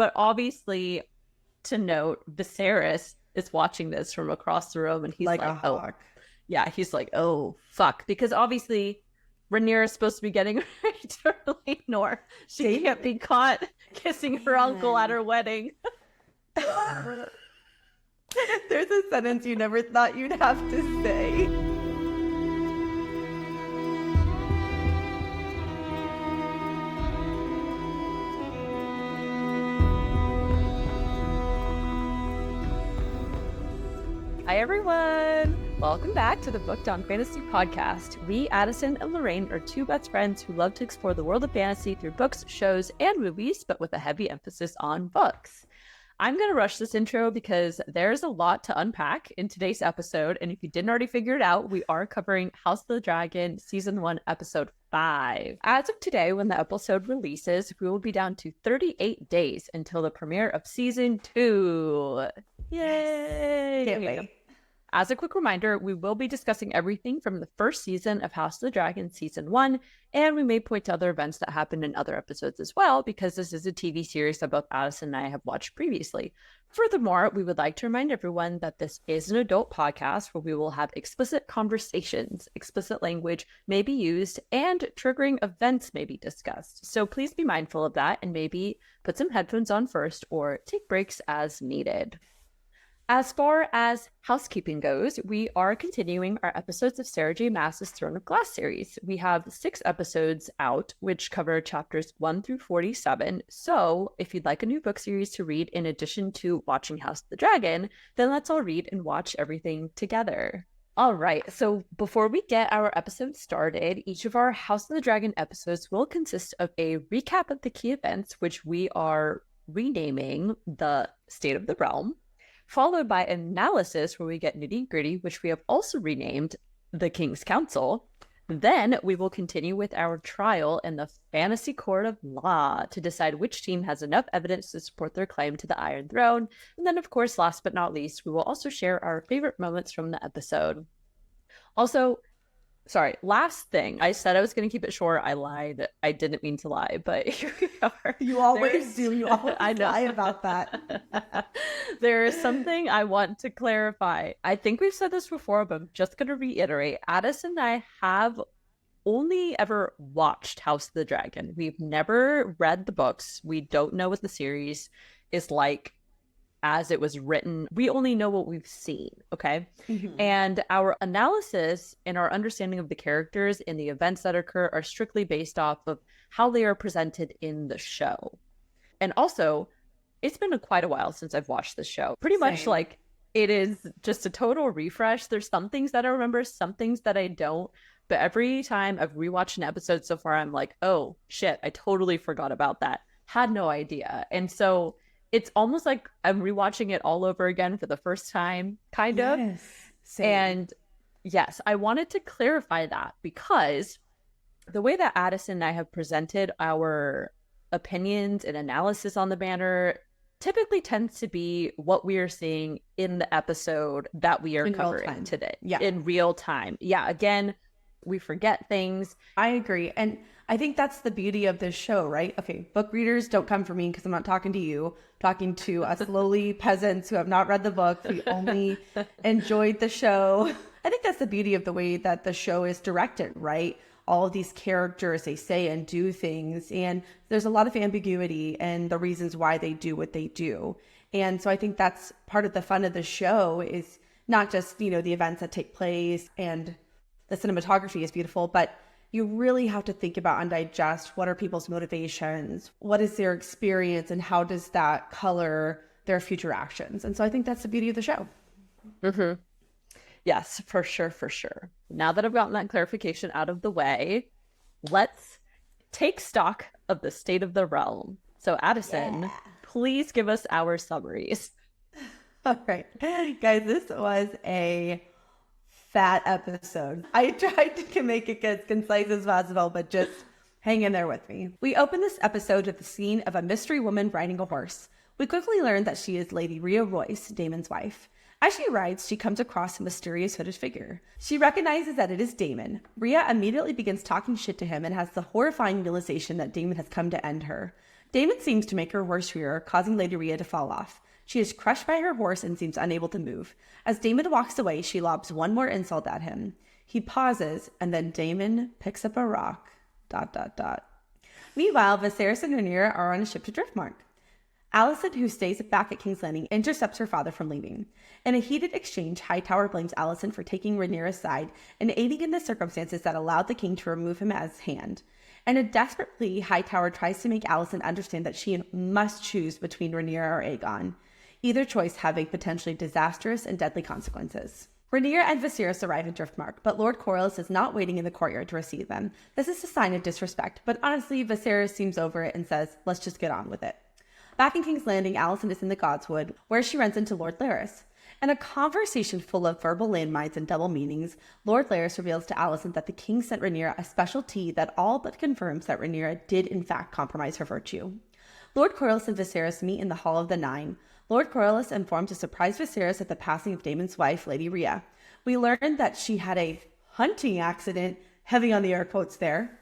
But obviously, to note, Viserys is watching this from across the room, and he's like, oh, yeah, he's like, oh, fuck. Because obviously, Rhaenyra is supposed to be getting ready to Rhaenor. She can't be caught kissing her uncle at her wedding. There's a sentence you never thought you'd have to say. Hi, everyone. Welcome back to the Booked on Fantasy podcast. We, Addison and Lorraine, are two best friends who love to explore the world of fantasy through books, shows, and movies, but with a heavy emphasis on books. I'm going to rush this intro because there's a lot to unpack in today's episode, and if you didn't already figure it out, we are covering House of the Dragon Season 1, Episode 5. As of today, when the episode releases, we will be down to 38 days until the premiere of Season 2. Yay! Can't wait. As a quick reminder, we will be discussing everything from the first season of House of the Dragon Season 1, and we may point to other events that happened in other episodes as well, because this is a TV series that both Addison and I have watched previously. Furthermore, we would like to remind everyone that this is an adult podcast where we will have explicit conversations, explicit language may be used, and triggering events may be discussed. So please be mindful of that and maybe put some headphones on first or take breaks as needed. As far as housekeeping goes, we are continuing our episodes of Sarah J. Maas's Throne of Glass series. We have 6 episodes out, which cover chapters 1 through 47. So if you'd like a new book series to read in addition to watching House of the Dragon, then let's all read and watch everything together. All right, so before we get our episode started, each of our House of the Dragon episodes will consist of a recap of the key events, which we are renaming the State of the Realm, followed by analysis where we get nitty-gritty, which we have also renamed the King's Council. Then we will continue with our trial in the Fantasy Court of Law to decide which team has enough evidence to support their claim to the Iron Throne. And then, of course, last but not least, we will also share our favorite moments from the episode. Also, sorry, last thing. I said I was going to keep it short. I lied. I didn't mean to lie, but here we are. You always do. You always lie about that. There is something I want to clarify. I think we've said this before, but I'm just going to reiterate. Addison and I have only ever watched House of the Dragon. We've never read the books. We don't know what the series is like as it was written. We only know what we've seen, okay? Mm-hmm. And our analysis and our understanding of the characters and the events that occur are strictly based off of how they are presented in the show. And also, it's been quite a while since I've watched this show. Pretty much like it is just a total refresh. There's some things that I remember, some things that I don't. But every time I've rewatched an episode so far, I'm like, oh shit, I totally forgot about that. Had no idea. And so it's almost like I'm rewatching it all over again for the first time, kind of. Same. And yes, I wanted to clarify that because the way that Addison and I have presented our opinions and analysis on the banner typically tends to be what we are seeing in the episode that we are covering today. Yeah. In real time. Yeah, again, we forget things. I agree. And I think that's the beauty of this show, right? Okay, book readers, don't come for me because I'm not talking to you. I'm talking to us lowly peasants who have not read the book. We only enjoyed the show. I think that's the beauty of the way that the show is directed, right? All of these characters, they say and do things, and there's a lot of ambiguity in the reasons why they do what they do. And so I think that's part of the fun of the show is not just, you know, the events that take place and the cinematography is beautiful, but you really have to think about and digest what are people's motivations, what is their experience, and how does that color their future actions. And so I think that's the beauty of the show. Mm-hmm. Yes, for sure, for sure. Now that I've gotten that clarification out of the way, let's take stock of the state of the realm. So Addison, please give us our summaries. All right. Guys, this was a fat episode. I tried to make it as concise as possible, but just hang in there with me. We open this episode with the scene of a mystery woman riding a horse. We quickly learn that she is Lady Rhea Royce, Daemon's wife. As she rides, she comes across a mysterious hooded figure. She recognizes that it is Daemon. Rhea immediately begins talking shit to him and has the horrifying realization that Daemon has come to end her. Daemon seems to make her horse rear, causing Lady Rhea to fall off. She is crushed by her horse and seems unable to move. As Daemon walks away, she lobs one more insult at him. He pauses, and then Daemon picks up a rock. ... Meanwhile, Viserys and Rhaenyra are on a ship to Driftmark. Alicent, who stays back at King's Landing, intercepts her father from leaving. In a heated exchange, Hightower blames Alicent for taking Rhaenyra's side and aiding in the circumstances that allowed the king to remove him as hand. In a desperate plea, Hightower tries to make Alicent understand that she must choose between Rhaenyra or Aegon, either choice having potentially disastrous and deadly consequences. Rhaenyra and Viserys arrive in Driftmark, but Lord Corlys is not waiting in the courtyard to receive them. This is a sign of disrespect, but honestly, Viserys seems over it and says, let's just get on with it. Back in King's Landing, Alicent is in the Godswood, where she runs into Lord Larys. In a conversation full of verbal landmines and double meanings, Lord Larys reveals to Alicent that the king sent Rhaenyra a special tea that all but confirms that Rhaenyra did in fact compromise her virtue. Lord Corlys and Viserys meet in the Hall of the Nine. Lord Corlys informed to surprise Viserys at the passing of Daemon's wife, Lady Rhea. We learned that she had a hunting accident, heavy on the air quotes there.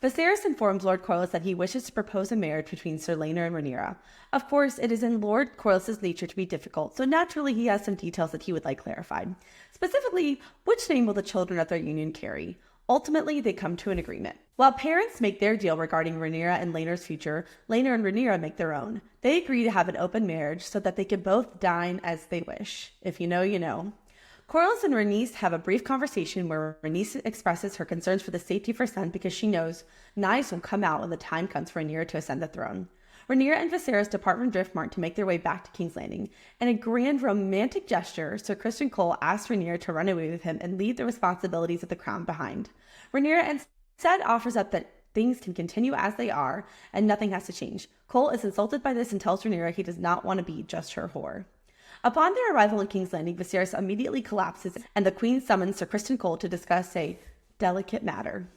Viserys informs Lord Corlys that he wishes to propose a marriage between Sir Laenor and Rhaenyra. Of course, it is in Lord Corlys' nature to be difficult, so naturally he has some details that he would like clarified. Specifically, which name will the children of their union carry? Ultimately, they come to an agreement. While parents make their deal regarding Rhaenyra and Laenor's future, Laenor and Rhaenyra make their own. They agree to have an open marriage so that they can both dine as they wish. If you know, you know. Corlys and Rhaenys have a brief conversation where Rhaenys expresses her concerns for the safety of her son because she knows knives will come out when the time comes for Rhaenyra to ascend the throne. Rhaenyra and Viserys depart from Driftmark to make their way back to King's Landing. In a grand romantic gesture, Sir Criston Cole asks Rhaenyra to run away with him and leave the responsibilities of the crown behind. Rhaenyra instead offers up that things can continue as they are and nothing has to change. Cole is insulted by this and tells Rhaenyra he does not want to be just her whore. Upon their arrival in King's Landing, Viserys immediately collapses and the Queen summons Sir Criston Cole to discuss a delicate matter.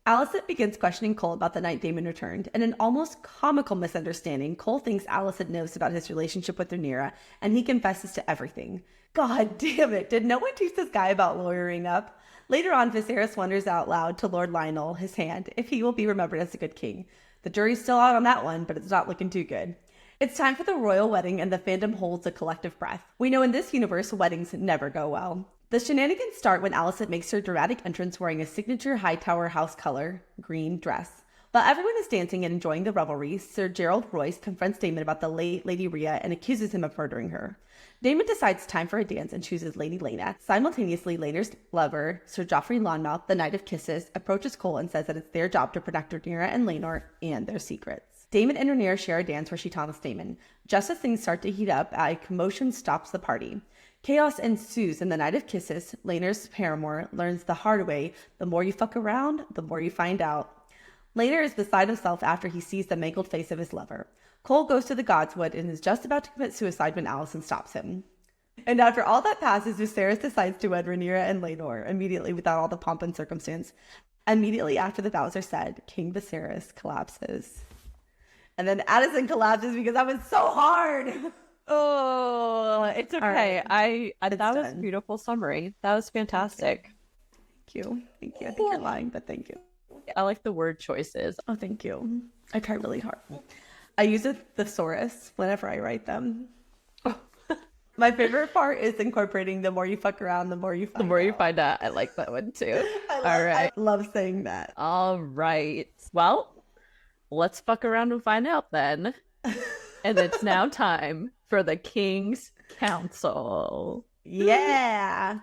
Alicent begins questioning Cole about the night Daemon returned. In an almost comical misunderstanding, Cole thinks Alicent knows about his relationship with Rhaenyra, and he confesses to everything. God damn it, did no one teach this guy about lawyering up? Later on, Viserys wonders out loud to Lord Lionel, his hand, if he will be remembered as a good king. The jury's still out on that one, but it's not looking too good. It's time for the royal wedding, and the fandom holds a collective breath. We know in this universe, weddings never go well. The shenanigans start when Alicent makes her dramatic entrance wearing a signature Hightower house color, green dress. While everyone is dancing and enjoying the revelry, Sir Gerald Royce confronts Daemon about the late Lady Rhea and accuses him of murdering her. Daemon decides time for a dance and chooses Lady Laena. Simultaneously, Laenor's lover, Sir Joffrey Lonmouth, the Knight of Kisses, approaches Cole and says that it's their job to protect Rhaenyra and Laenor and their secrets. Daemon and Rhaenyra share a dance where she taunts Daemon. Just as things start to heat up, a commotion stops the party. Chaos ensues, and the Knight of Kisses, Laenor's paramour, learns the hard way, the more you fuck around, the more you find out. Laenor is beside himself after he sees the mangled face of his lover. Cole goes to the Godswood and is just about to commit suicide when Alicent stops him. And after all that passes, Viserys decides to wed Rhaenyra and Laenor immediately without all the pomp and circumstance. Immediately after the vows are said, King Viserys collapses. And then Addison collapses because that was so hard. Oh, it's okay. Right. That was a beautiful summary. That was fantastic. Thank you. Thank you. I think you're lying, but thank you. I like the word choices. Oh, thank you. I try really hard. I use a thesaurus whenever I write them. My favorite part is incorporating the more you fuck around, the more you find out. The more you find out. I like that one too. I love saying that. All right. Well, let's fuck around and find out then. And it's now time for the King's Council. Yeah.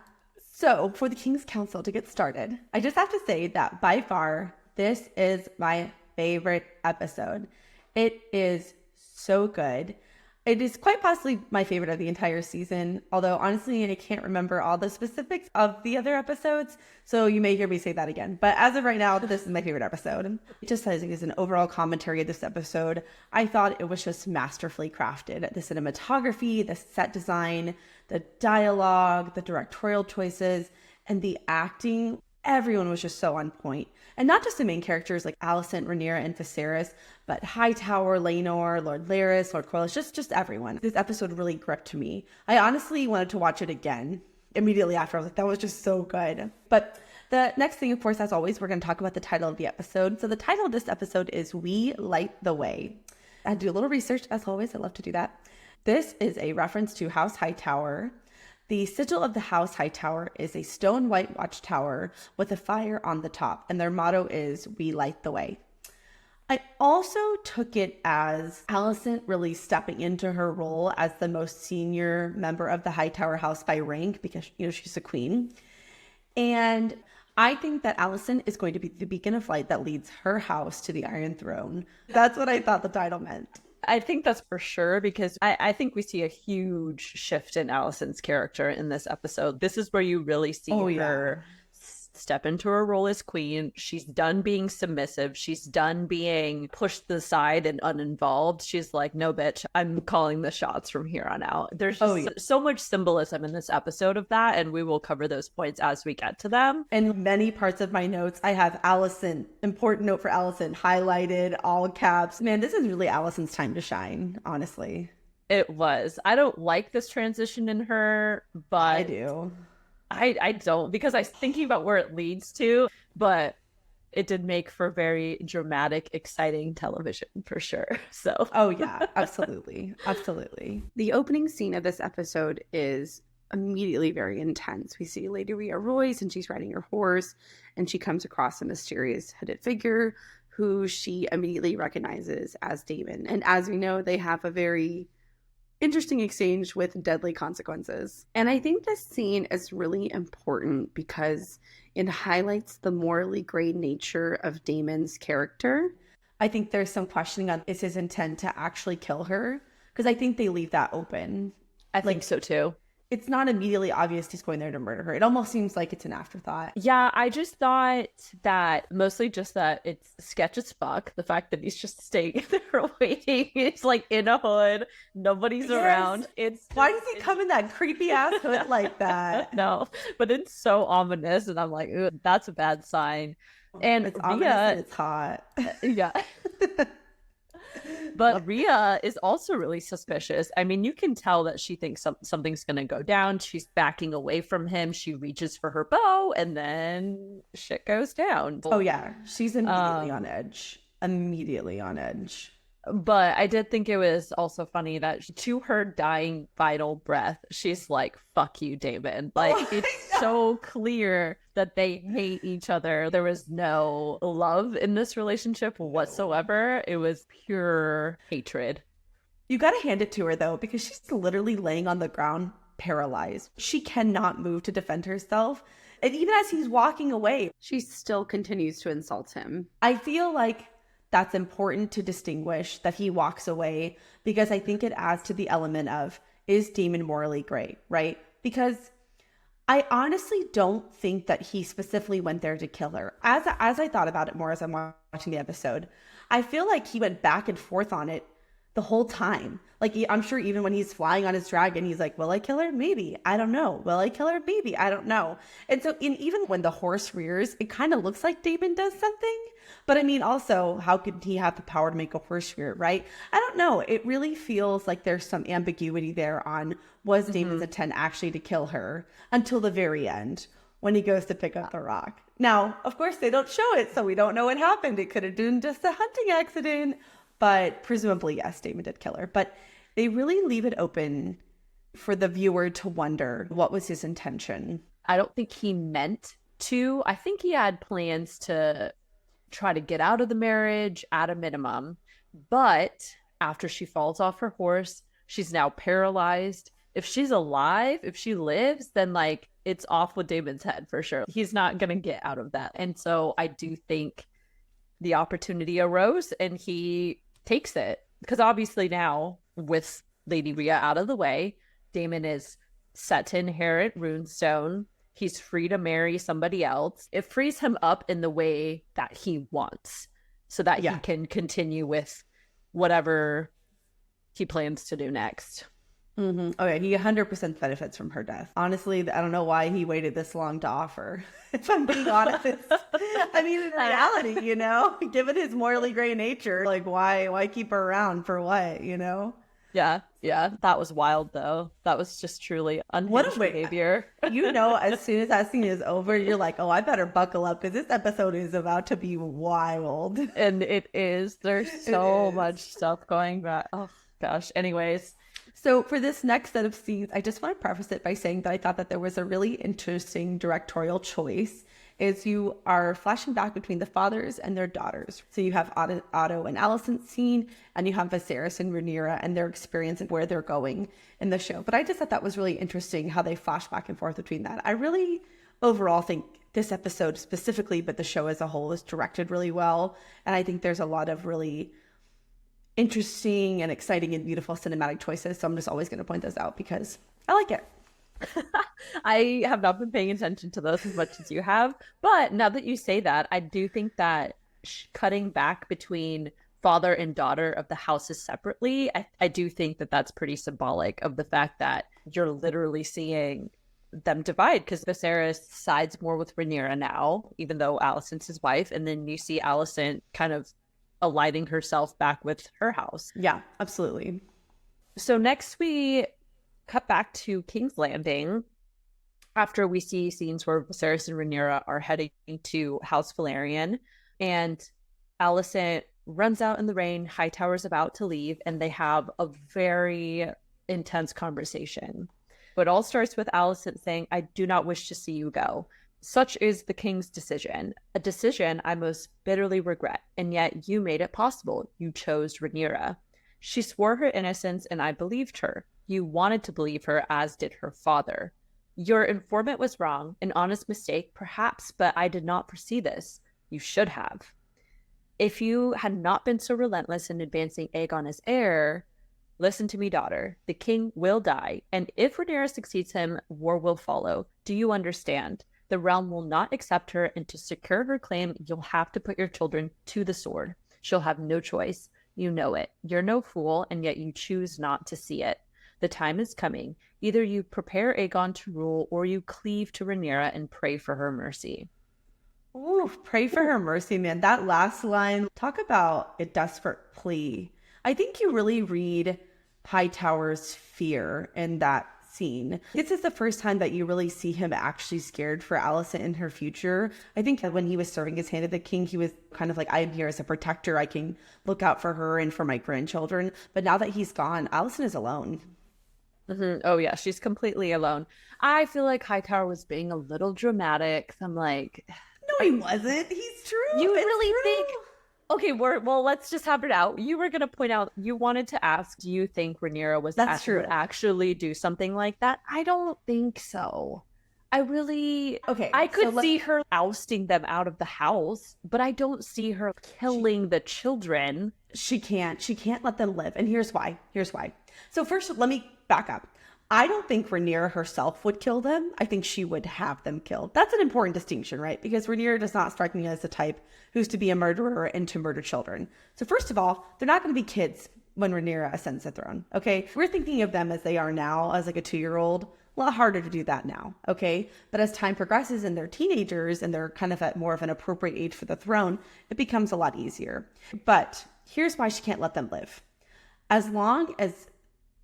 So for the King's Council to get started, I just have to say that by far, this is my favorite episode. It is so good. It is quite possibly my favorite of the entire season, although honestly, I can't remember all the specifics of the other episodes, so you may hear me say that again. But as of right now, this is my favorite episode. Just as an overall commentary of this episode, I thought it was just masterfully crafted. The cinematography, the set design, the dialogue, the directorial choices, and the acting, everyone was just so on point. And not just the main characters like Alicent, Rhaenyra, and Viserys, but Hightower, Laenor, Lord Larys, Lord Corlys, just everyone. This episode really gripped me. I honestly wanted to watch it again immediately after. I was like, that was just so good. But the next thing, of course, as always, we're going to talk about the title of the episode. So the title of this episode is We Light the Way. I do a little research, as always. I love to do that. This is a reference to House Hightower. The sigil of the House Hightower is a stone white watchtower with a fire on the top, and their motto is, "We light the way." I also took it as Alicent really stepping into her role as the most senior member of the Hightower house by rank, because, you know, she's a queen. And I think that Alicent is going to be the beacon of light that leads her house to the Iron Throne. That's what I thought the title meant. I think that's for sure, because I think we see a huge shift in Alicent's character in this episode. This is where you really see her step into her role as queen. She's done being submissive. She's done being pushed to the side and uninvolved. She's like, no, bitch, I'm calling the shots from here on out. There's just so much symbolism in this episode of that, and we will cover those points as we get to them. In many parts of my notes, I have Alicent, important note for Alicent, highlighted, all caps. Man, this is really Alicent's time to shine, honestly. It was. I don't like this transition in her, but I do. I don't, because I was thinking about where it leads to, but it did make for very dramatic, exciting television for sure. So, oh yeah, absolutely. Absolutely. The opening scene of this episode is immediately very intense. We see Lady Rhea Royce, and she's riding her horse, and she comes across a mysterious hooded figure who she immediately recognizes as Daemon. And as we know, they have a very interesting exchange with deadly consequences. And I think this scene is really important because it highlights the morally gray nature of Daemon's character. I think there's some questioning on, is his intent to actually kill her? Because I think they leave that open. I think so too. It's not immediately obvious he's going there to murder her. It almost seems like it's an afterthought. Yeah, I just thought that mostly just that it's sketch as fuck. The fact that he's just staying there waiting. It's like in a hood. Nobody's around. Why does he come in that creepy ass hood like that? No, but it's so ominous. And I'm like, ooh, that's a bad sign. And it's ominous and it's hot. Yeah. But Rhea is also really suspicious. I mean, you can tell that she thinks something's going to go down. She's backing away from him. She reaches for her bow, and then shit goes down. Oh, yeah. She's immediately on edge. Immediately on edge. But I did think it was also funny that to her dying final breath, she's like, fuck you, Daemon. Like, it's so clear that they hate each other. There was no love in this relationship whatsoever. It was pure hatred. You got to hand it to her, though, because she's literally laying on the ground, paralyzed. She cannot move to defend herself. And even as he's walking away, she still continues to insult him. I feel like that's important to distinguish that he walks away, because I think it adds to the element of, is Daemon morally gray, right? Because I honestly don't think that he specifically went there to kill her. As I thought about it more as I'm watching the episode, I feel like he went back and forth on it the whole time. Like, I'm sure even when he's flying on his dragon, he's like, will I kill her? Maybe. I don't know. Will I kill her? Maybe. I don't know. And so even when the horse rears, it kind of looks like Daemon does something. But I mean, also, how could he have the power to make a horse rear, right? I don't know. It really feels like there's some ambiguity there on, was Daemon's intent actually to kill her, until the very end when he goes to pick up the rock. Now, of course, they don't show it, so we don't know what happened. It could have been just a hunting accident. But presumably, yes, Daemon did kill her. But they really leave it open for the viewer to wonder, what was his intention? I don't think he meant to. I think he had plans to try to get out of the marriage at a minimum. But after she falls off her horse, she's now paralyzed. If she's alive, if she lives, then like it's off with Daemon's head for sure. He's not going to get out of that. And so I do think the opportunity arose and he takes it, because obviously now with Lady Rhea out of the way, Daemon is set to inherit Runestone. He's free to marry somebody else. It frees him up in the way that he wants, so that he can continue with whatever he plans to do next. Mm-hmm. Oh yeah, he 100% benefits from her death. Honestly, I don't know why he waited this long to offer. If I'm being honest, I mean, in reality, you know, given his morally gray nature, like why keep her around for what, you know? Yeah, yeah. That was wild, though. That was just truly unhinged behavior. As soon as that scene is over, you're like, oh, I better buckle up because this episode is about to be wild. And it is. There's so much stuff going back. Oh, gosh. Anyways. So for this next set of scenes, I just want to preface it by saying that I thought that there was a really interesting directorial choice is you are flashing back between the fathers and their daughters. So you have Otto and Alicent's scene, and you have Viserys and Rhaenyra and their experience and where they're going in the show. But I just thought that was really interesting how they flash back and forth between that. I really overall think this episode specifically, but the show as a whole, is directed really well. And I think there's a lot of really interesting and exciting and beautiful cinematic choices. So I'm just always going to point those out because I like it. I have not been paying attention to those as much as you have, but now that you say that, I do think that cutting back between father and daughter of the houses separately, I do think that that's pretty symbolic of the fact that you're literally seeing them divide, because Viserys sides more with Rhaenyra now, even though Alicent's his wife, and then you see Alicent kind of aligning herself back with her house. Yeah, absolutely. So next we cut back to King's Landing after we see scenes where Viserys and Rhaenyra are heading to House Valerian, and Alicent runs out in the rain. Hightower's about to leave, and they have a very intense conversation. But it all starts with Alicent saying, "I do not wish to see you go. Such is the king's decision, a decision I most bitterly regret, and yet you made it possible. You chose Rhaenyra. She swore her innocence, and I believed her. You wanted to believe her, as did her father. Your informant was wrong, an honest mistake, perhaps, but I did not foresee this. You should have. If you had not been so relentless in advancing Aegon as heir, listen to me, daughter. The king will die, and if Rhaenyra succeeds him, war will follow. Do you understand? The realm will not accept her, and to secure her claim, you'll have to put your children to the sword. She'll have no choice. You know it. You're no fool, and yet you choose not to see it. The time is coming. Either you prepare Aegon to rule, or you cleave to Rhaenyra and pray for her mercy." Ooh, pray for her mercy, man. That last line, talk about a desperate plea. I think you really read Hightower's fear in that scene. This is the first time that you really see him actually scared for Alicent in her future. I think that when he was serving his hand at the king, he was kind of like, I am here as a protector. I can look out for her and for my grandchildren. But now that he's gone, Alicent is alone. Mm-hmm. Oh, yeah, she's completely alone. I feel like Hightower was being a little dramatic. I'm like, no, he wasn't. He's true. You really think? Okay, well, let's just have it out. You were going to point out, you wanted to ask, do you think Rhaenyra would actually do something like that? I don't think so. I could see her ousting them out of the house, but I don't see her killing the children. She can't let them live. And here's why. So first, let me back up. I don't think Rhaenyra herself would kill them. I think she would have them killed. That's an important distinction, right? Because Rhaenyra does not strike me as the type who's to be a murderer and to murder children. So first of all, they're not going to be kids when Rhaenyra ascends the throne, okay? We're thinking of them as they are now, as like a 2-year-old. A lot harder to do that now, okay? But as time progresses and they're teenagers and they're kind of at more of an appropriate age for the throne, it becomes a lot easier. But here's why she can't let them live. As long as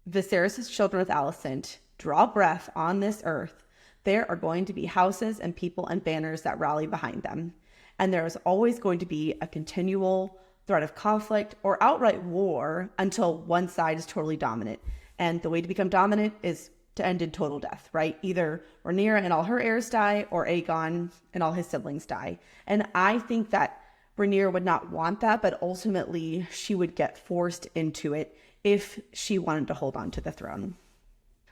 Viserys' children with Alicent draw breath on this earth, there are going to be houses and people and banners that rally behind them. And there is always going to be a continual threat of conflict or outright war until one side is totally dominant. And the way to become dominant is to end in total death, right? Either Rhaenyra and all her heirs die, or Aegon and all his siblings die. And I think that Rhaenyra would not want that, but ultimately she would get forced into it if she wanted to hold on to the throne.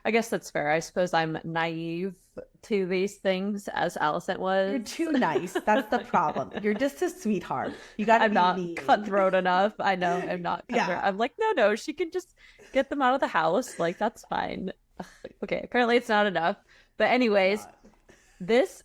I guess that's fair. I suppose I'm naive to these things, as Alicent was. You're too nice. That's the problem. You're just a sweetheart. You got to be not mean. Cutthroat enough. I know I'm not cutthroat. Yeah. I'm like, no, she can just get them out of the house. Like, that's fine. Okay, apparently it's not enough. But anyways, this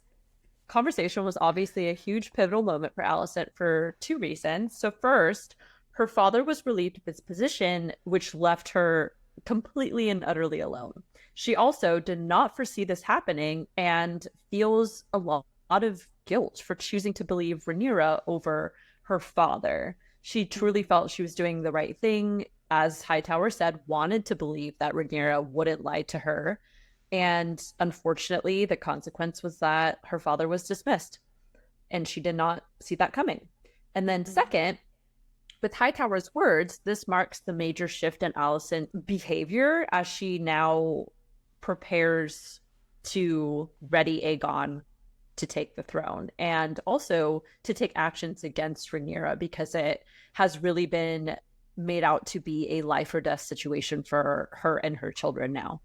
conversation was obviously a huge pivotal moment for Alicent for 2 reasons. So first, her father was relieved of his position, which left her completely and utterly alone. She also did not foresee this happening and feels a lot of guilt for choosing to believe Rhaenyra over her father. She truly felt she was doing the right thing as Hightower said, wanted to believe that Rhaenyra wouldn't lie to her. And unfortunately, the consequence was that her father was dismissed, and she did not see that coming. And then second, with Hightower's words, this marks the major shift in Alicent's behavior as she now prepares to ready Aegon to take the throne, and also to take actions against Rhaenyra, because it has really been made out to be a life or death situation for her and her children now.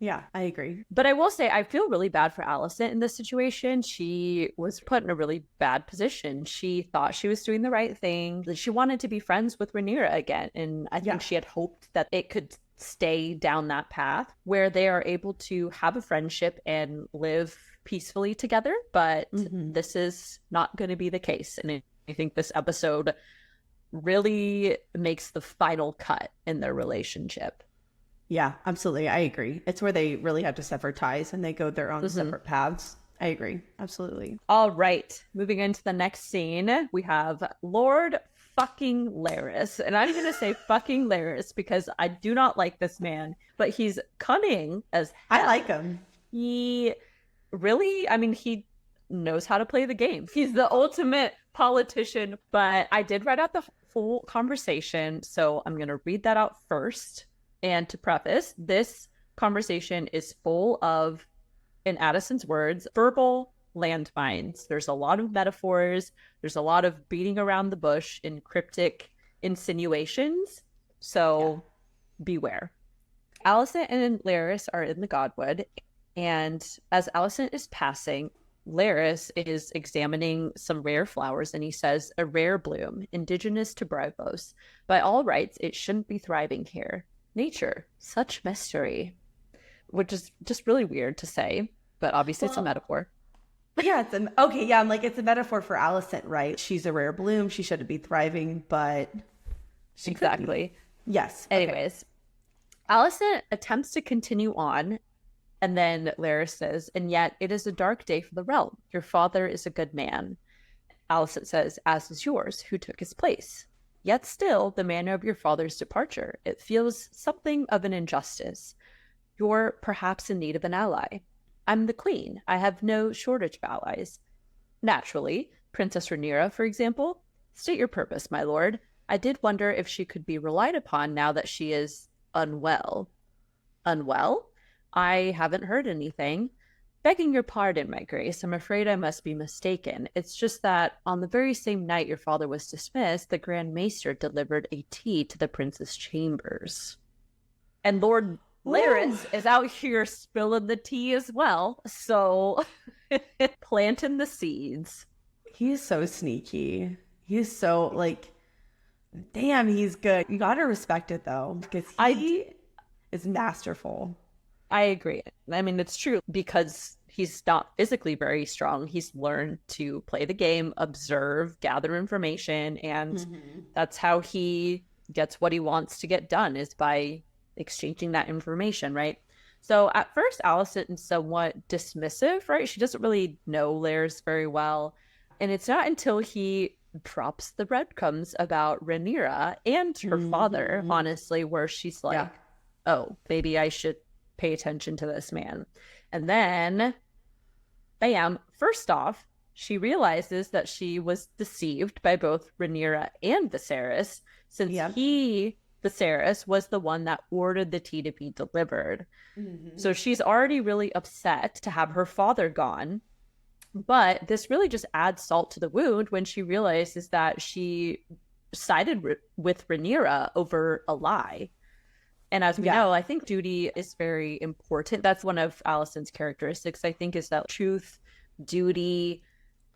Yeah, I agree. But I will say, I feel really bad for Alicent in this situation. She was put in a really bad position. She thought she was doing the right thing. She wanted to be friends with Rhaenyra again. And I think she had hoped that it could stay down that path where they are able to have a friendship and live peacefully together. But this is not going to be the case. And I think this episode really makes the final cut in their relationship. Yeah, absolutely. I agree. It's where they really have to sever ties and they go their own separate paths. I agree. Absolutely. All right. Moving into the next scene, we have Lord fucking Larys. And I'm going to say fucking Larys because I do not like this man, but he's cunning as hell. I like him. He really, I mean, he knows how to play the game. He's the ultimate politician, but I did write out the full conversation, so I'm going to read that out first. And to preface, this conversation is full of, in Addison's words, verbal landmines. There's a lot of metaphors. There's a lot of beating around the bush in cryptic insinuations. So beware. Alicent and Larys are in the Godwood, and as Alicent is passing, Larys is examining some rare flowers, and he says, "A rare bloom, indigenous to Braavos. By all rights, it shouldn't be thriving here. Nature, such mystery," which is just really weird to say, but obviously it's a metaphor. Yeah, I'm like, it's a metaphor for Alicent, right? She's a rare bloom. She shouldn't be thriving, but she Exactly. Yes. Anyways, Alicent attempts to continue on, and then Larys says, "And yet it is a dark day for the realm. Your father is a good man." Alicent says, "As is yours, who took his place. Yet still, the manner of your father's departure, it feels something of an injustice. You're perhaps in need of an ally. I'm the queen. I have no shortage of allies. Naturally, Princess Rhaenyra, for example. State your purpose, my lord. I did wonder if she could be relied upon now that she is unwell." Unwell? I haven't heard anything. "Begging your pardon, my grace, I'm afraid I must be mistaken. It's just that on the very same night your father was dismissed, the Grand Maester delivered a tea to the prince's chambers." And Lord Larys is out here spilling the tea as well, so planting the seeds. He is so sneaky. He's so, like, damn, he's good. You gotta respect it, though, because he is masterful. I agree. I mean, it's true because he's not physically very strong. He's learned to play the game, observe, gather information, and that's how he gets what he wants to get done, is by exchanging that information, right? So at first, Alicent is somewhat dismissive, right? She doesn't really know Larys very well. And it's not until he drops the breadcrumbs about Rhaenyra and her father, honestly, where she's like, oh, maybe I should pay attention to this man. And then, bam, first off, she realizes that she was deceived by both Rhaenyra and Viserys, since he, Viserys, was the one that ordered the tea to be delivered. So she's already really upset to have her father gone. But this really just adds salt to the wound when she realizes that she sided with Rhaenyra over a lie. And as we know, I think duty is very important. That's one of Alicent's characteristics, I think, is that truth, duty,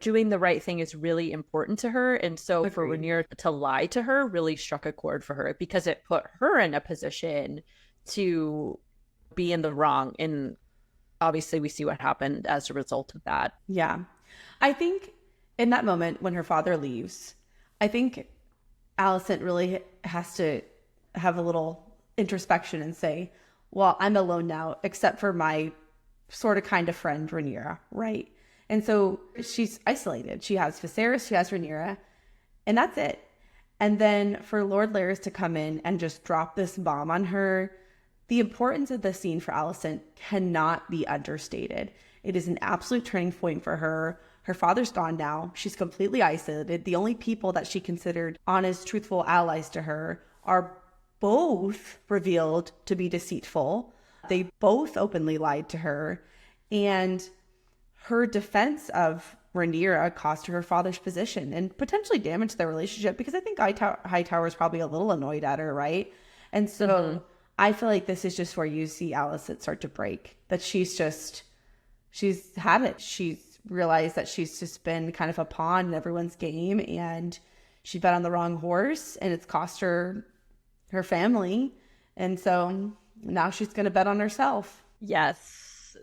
doing the right thing is really important to her. And so for Rhaenyra to lie to her really struck a chord for her, because it put her in a position to be in the wrong. And obviously we see what happened as a result of that. Yeah. I think in that moment when her father leaves, I think Alicent really has to have a little introspection and say, well, I'm alone now, except for my sort of kind of friend Rhaenyra, right? And so she's isolated. She has Viserys, she has Rhaenyra, and that's it. And then for Lord Larys to come in and just drop this bomb on her, the importance of the scene for Alicent cannot be understated. It is an absolute turning point for her. Her father's gone now. She's completely isolated. The only people that she considered honest, truthful allies to her are both revealed to be deceitful. They both openly lied to her. And her defense of Rhaenyra cost her father's position and potentially damaged their relationship, because I think Hightower is probably a little annoyed at her, right? And so I feel like this is just where you see Alicent start to break. That she's had it. She's realized that she's just been kind of a pawn in everyone's game, and she bet on the wrong horse, and it's cost her her family. And so now she's going to bet on herself. Yes,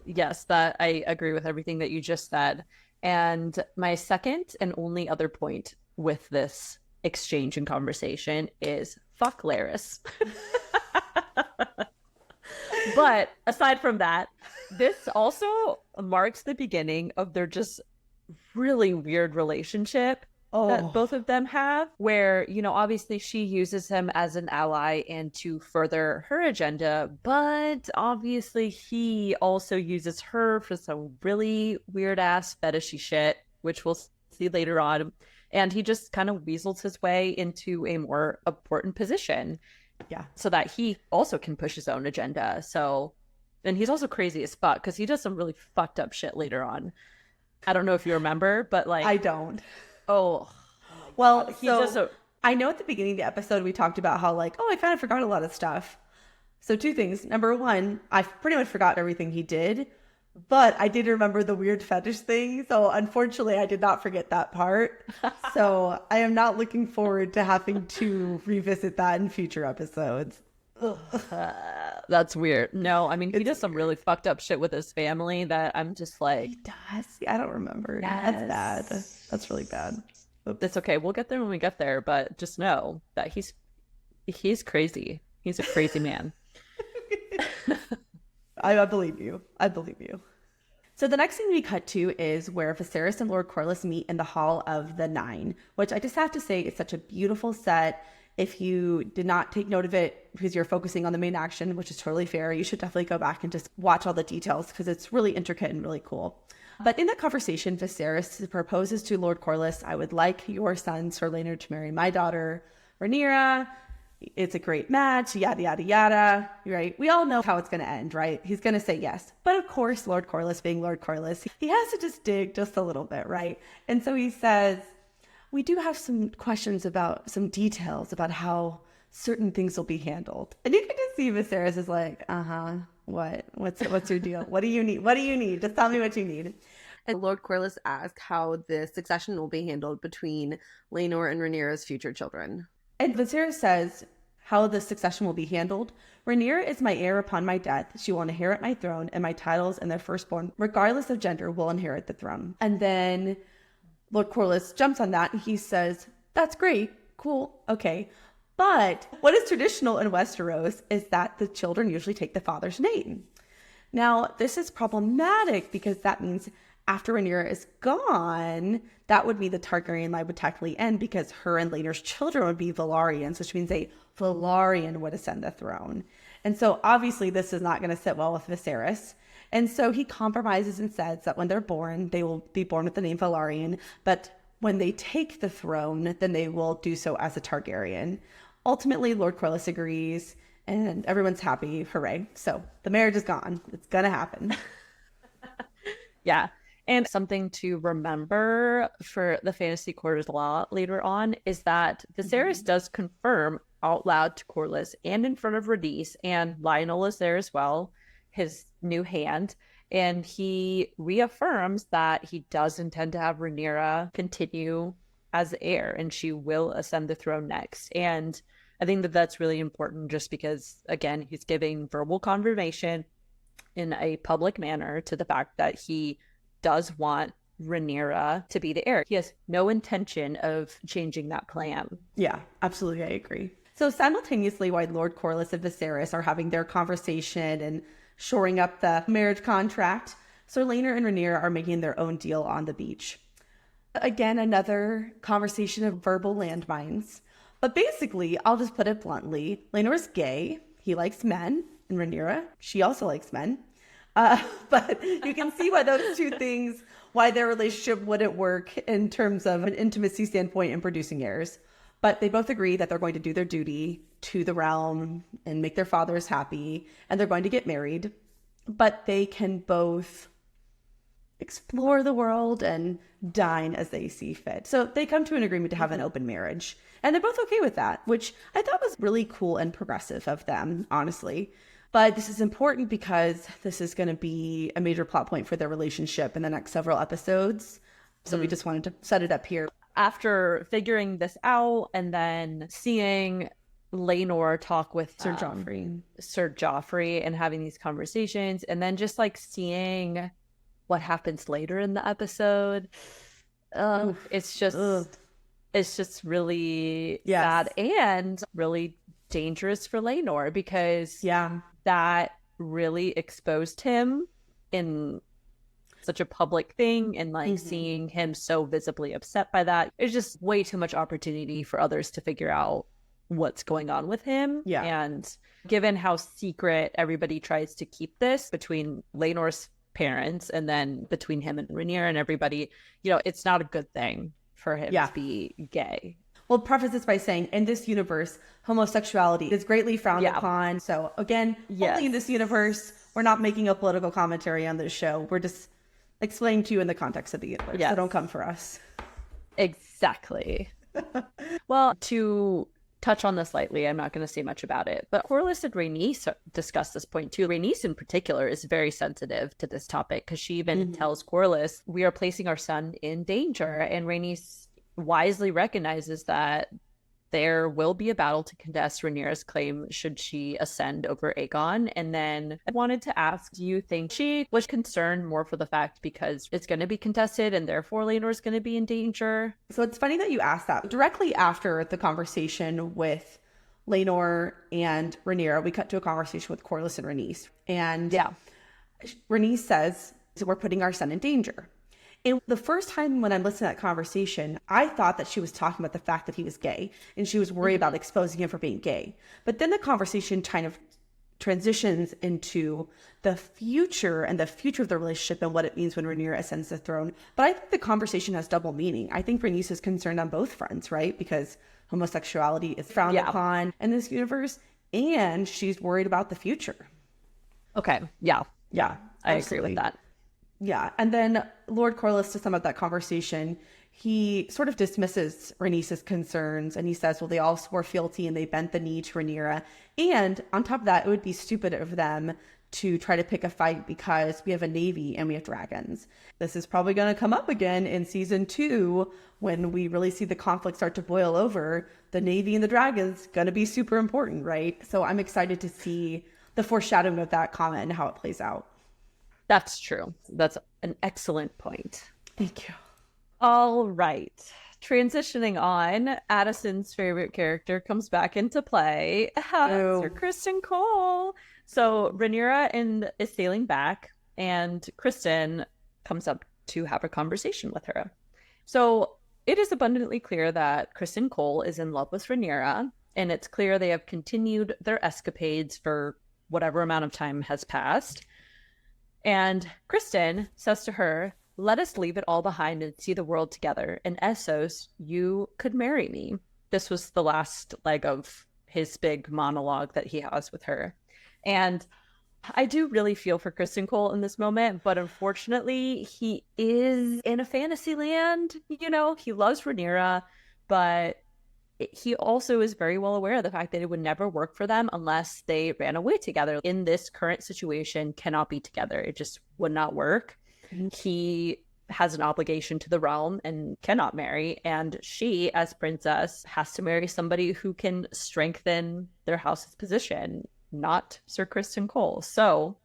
that I agree with everything that you just said. And my second and only other point with this exchange and conversation is fuck Larys. But aside from that, this also marks the beginning of their just really weird relationship that both of them have, where, you know, obviously she uses him as an ally and to further her agenda, but obviously he also uses her for some really weird ass fetishy shit, which we'll see later on. And he just kind of weasels his way into a more important position. Yeah. So that he also can push his own agenda. So, and he's also crazy as fuck because he does some really fucked up shit later on. I don't know if you remember, but like, I don't. Oh, well, he's just I know at the beginning of the episode, we talked about how like, I kind of forgot a lot of stuff. So two things. Number one, I pretty much forgot everything he did, but I did remember the weird fetish thing. So unfortunately, I did not forget that part. So I am not looking forward to having to revisit that in future episodes. That's weird. No, I mean, he does some really fucked up shit with his family that I'm just like, He does. I don't remember. Yes. That's bad. That's really bad. Oops. It's okay. We'll get there when we get there, but just know that he's crazy. He's a crazy man. I believe you. I believe you. So the next thing we cut to is where Viserys and Lord Corlys meet in the Hall of the Nine, which I just have to say is such a beautiful set. If you did not take note of it because you're focusing on the main action, which is totally fair, you should definitely go back and just watch all the details because it's really intricate and really cool. But in that conversation, Viserys proposes to Lord Corlys, I would like your son, Sir Laenor, to marry my daughter, Rhaenyra. It's a great match, yada, yada, yada, right? We all know how it's going to end, right? He's going to say yes. But of course, Lord Corlys being Lord Corlys, he has to just dig just a little bit, right? And so he says, we do have some questions about some details about how certain things will be handled. And you can just see Viserys is like, what's your deal? What do you need? What do you need? Just tell me what you need. And Lord Corlys asks how the succession will be handled between Laenor and Rhaenyra's future children. And Viserys says how the succession will be handled. Rhaenyra is my heir upon my death. She will inherit my throne, and my titles and their firstborn, regardless of gender, will inherit the throne. And then Lord Corlys jumps on that and he says, that's great. Cool. Okay. But what is traditional in Westeros is that the children usually take the father's name. Now, this is problematic because that means after Rhaenyra is gone, that would mean the Targaryen line would technically end because her and Laenor's children would be Velaryons, which means a Velaryon would ascend the throne. And so obviously this is not going to sit well with Viserys. And so he compromises and says that when they're born, they will be born with the name Velaryon, but when they take the throne, then they will do so as a Targaryen. Ultimately, Lord Corlys agrees, and everyone's happy. Hooray. So the marriage is gone. It's going to happen. Yeah. And something to remember for the fantasy court of law later on is that Viserys does confirm out loud to Corlys and in front of Rhaenys, and Lionel is there as well, his new hand, and he reaffirms that he does intend to have Rhaenyra continue as heir and she will ascend the throne next. And I think that that's really important just because, again, he's giving verbal confirmation in a public manner to the fact that he does want Rhaenyra to be the heir. He has no intention of changing that plan. Yeah, absolutely. I agree. So simultaneously, while Lord Corlys and Viserys are having their conversation and shoring up the marriage contract, Sir Laenor and Rhaenyra are making their own deal on the beach. Again, another conversation of verbal landmines. But basically, I'll just put it bluntly. Laenor's gay. He likes men. And Rhaenyra, she also likes men. But you can see why those two things, why their relationship wouldn't work in terms of an intimacy standpoint in producing heirs. But they both agree that they're going to do their duty to the realm and make their fathers happy, and they're going to get married. But they can both explore the world and dine as they see fit. So they come to an agreement to have an open marriage. And they're both okay with that, which I thought was really cool and progressive of them, honestly. But this is important because this is going to be a major plot point for their relationship in the next several episodes. So we just wanted to set it up here. After figuring this out and then seeing Laenor talk with Sir Joffrey and having these conversations, and then just like seeing what happens later in the episode, it's just really sad and really dangerous for Laenor, because that really exposed him in such a public thing, and like seeing him so visibly upset by that, it's just way too much opportunity for others to figure out what's going on with him. And given how secret everybody tries to keep this between Laenor's parents and then between him and Rhaenyra and everybody, it's not a good thing for him to be gay. We'll preface this by saying, in this universe, homosexuality is greatly frowned upon. So again, only in this universe, we're not making a political commentary on this show. We're just explaining to you in the context of the universe. So don't come for us. Exactly. Well, to touch on this lightly, I'm not going to say much about it, but Corlys and Rhaenys discuss this point too. Rhaenys in particular is very sensitive to this topic, because she even tells Corlys, we are placing our son in danger. And Rhaenys wisely recognizes that there will be a battle to contest Rhaenyra's claim should she ascend over Aegon. And then I wanted to ask, do you think she was concerned more for the fact because it's going to be contested and therefore Laenor's going to be in danger? So it's funny that you asked that. Directly after the conversation with Laenor and Rhaenyra, we cut to a conversation with Corlys and Rhaenys. And Rhaenys says, we're putting our son in danger. And the first time when I listened to that conversation, I thought that she was talking about the fact that he was gay, and she was worried about exposing him for being gay. But then the conversation kind of transitions into the future and the future of the relationship and what it means when Rhaenyra ascends the throne. But I think the conversation has double meaning. I think Rhaenys is concerned on both fronts, right? Because homosexuality is frowned upon in this universe, and she's worried about the future. Okay. Yeah. I Absolutely. agree with that. Yeah. And then Lord Corlys, to sum up that conversation, he sort of dismisses Rhaenys' concerns, and he says, well, they all swore fealty and they bent the knee to Rhaenyra. And on top of that, it would be stupid of them to try to pick a fight because we have a navy and we have dragons. This is probably going to come up again in season 2 when we really see the conflict start to boil over. The navy and the dragons going to be super important, right? So I'm excited to see the foreshadowing of that comment and how it plays out. That's true. That's an excellent point. Thank you. All right. Transitioning on, Addison's favorite character comes back into play. Sir Criston Cole. So Rhaenyra is sailing back, and Criston comes up to have a conversation with her. So it is abundantly clear that Criston Cole is in love with Rhaenyra, and it's clear they have continued their escapades for whatever amount of time has passed. And Criston says to her, let us leave it all behind and see the world together. In Essos, you could marry me. This was the last leg of his big monologue that he has with her. And I do really feel for Criston Cole in this moment, but unfortunately, he is in a fantasy land. He loves Rhaenyra, but he also is very well aware of the fact that it would never work for them unless they ran away together. In this current situation, cannot be together. It just would not work. He has an obligation to the realm and cannot marry. And she, as princess, has to marry somebody who can strengthen their house's position, not Sir Criston Cole. So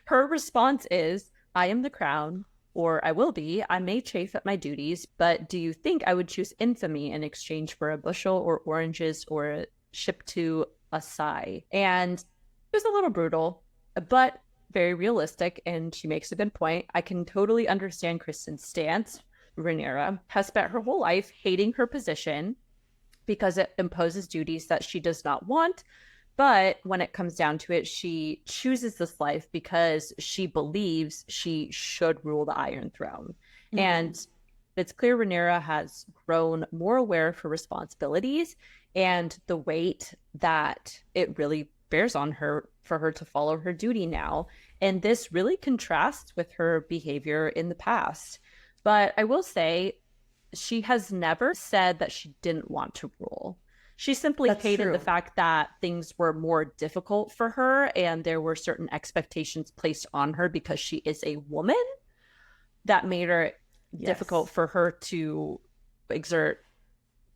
her response is, I am the crown, or I will be. I may chafe at my duties, but do you think I would choose infamy in exchange for a bushel or oranges or a ship to Asai? And it was a little brutal, but very realistic, and she makes a good point. I can totally understand Criston's stance. Rhaenyra has spent her whole life hating her position because it imposes duties that she does not want. But when it comes down to it, she chooses this life because she believes she should rule the Iron Throne. Mhm. And it's clear Rhaenyra has grown more aware of her responsibilities and the weight that it really bears on her for her to follow her duty now. And this really contrasts with her behavior in the past. But I will say, she has never said that she didn't want to rule. She simply That's hated true. the fact that things were more difficult for her and there were certain expectations placed on her because she is a woman that made it difficult for her to exert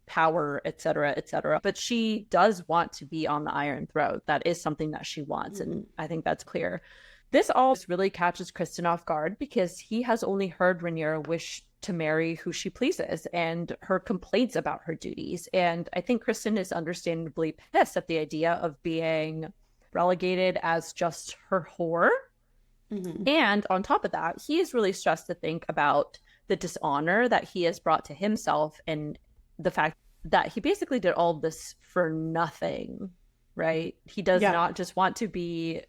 power, etc., etc. But she does want to be on the Iron Throne. That is something that she wants, and I think that's clear. This all really catches Kristen off guard because he has only heard Rhaenyra wish to marry who she pleases and her complaints about her duties. And I think Kristen is understandably pissed at the idea of being relegated as just her whore. Mhm. And on top of that, he is really stressed to think about the dishonor that he has brought to himself and the fact that he basically did all this for nothing, right? He does not just want to be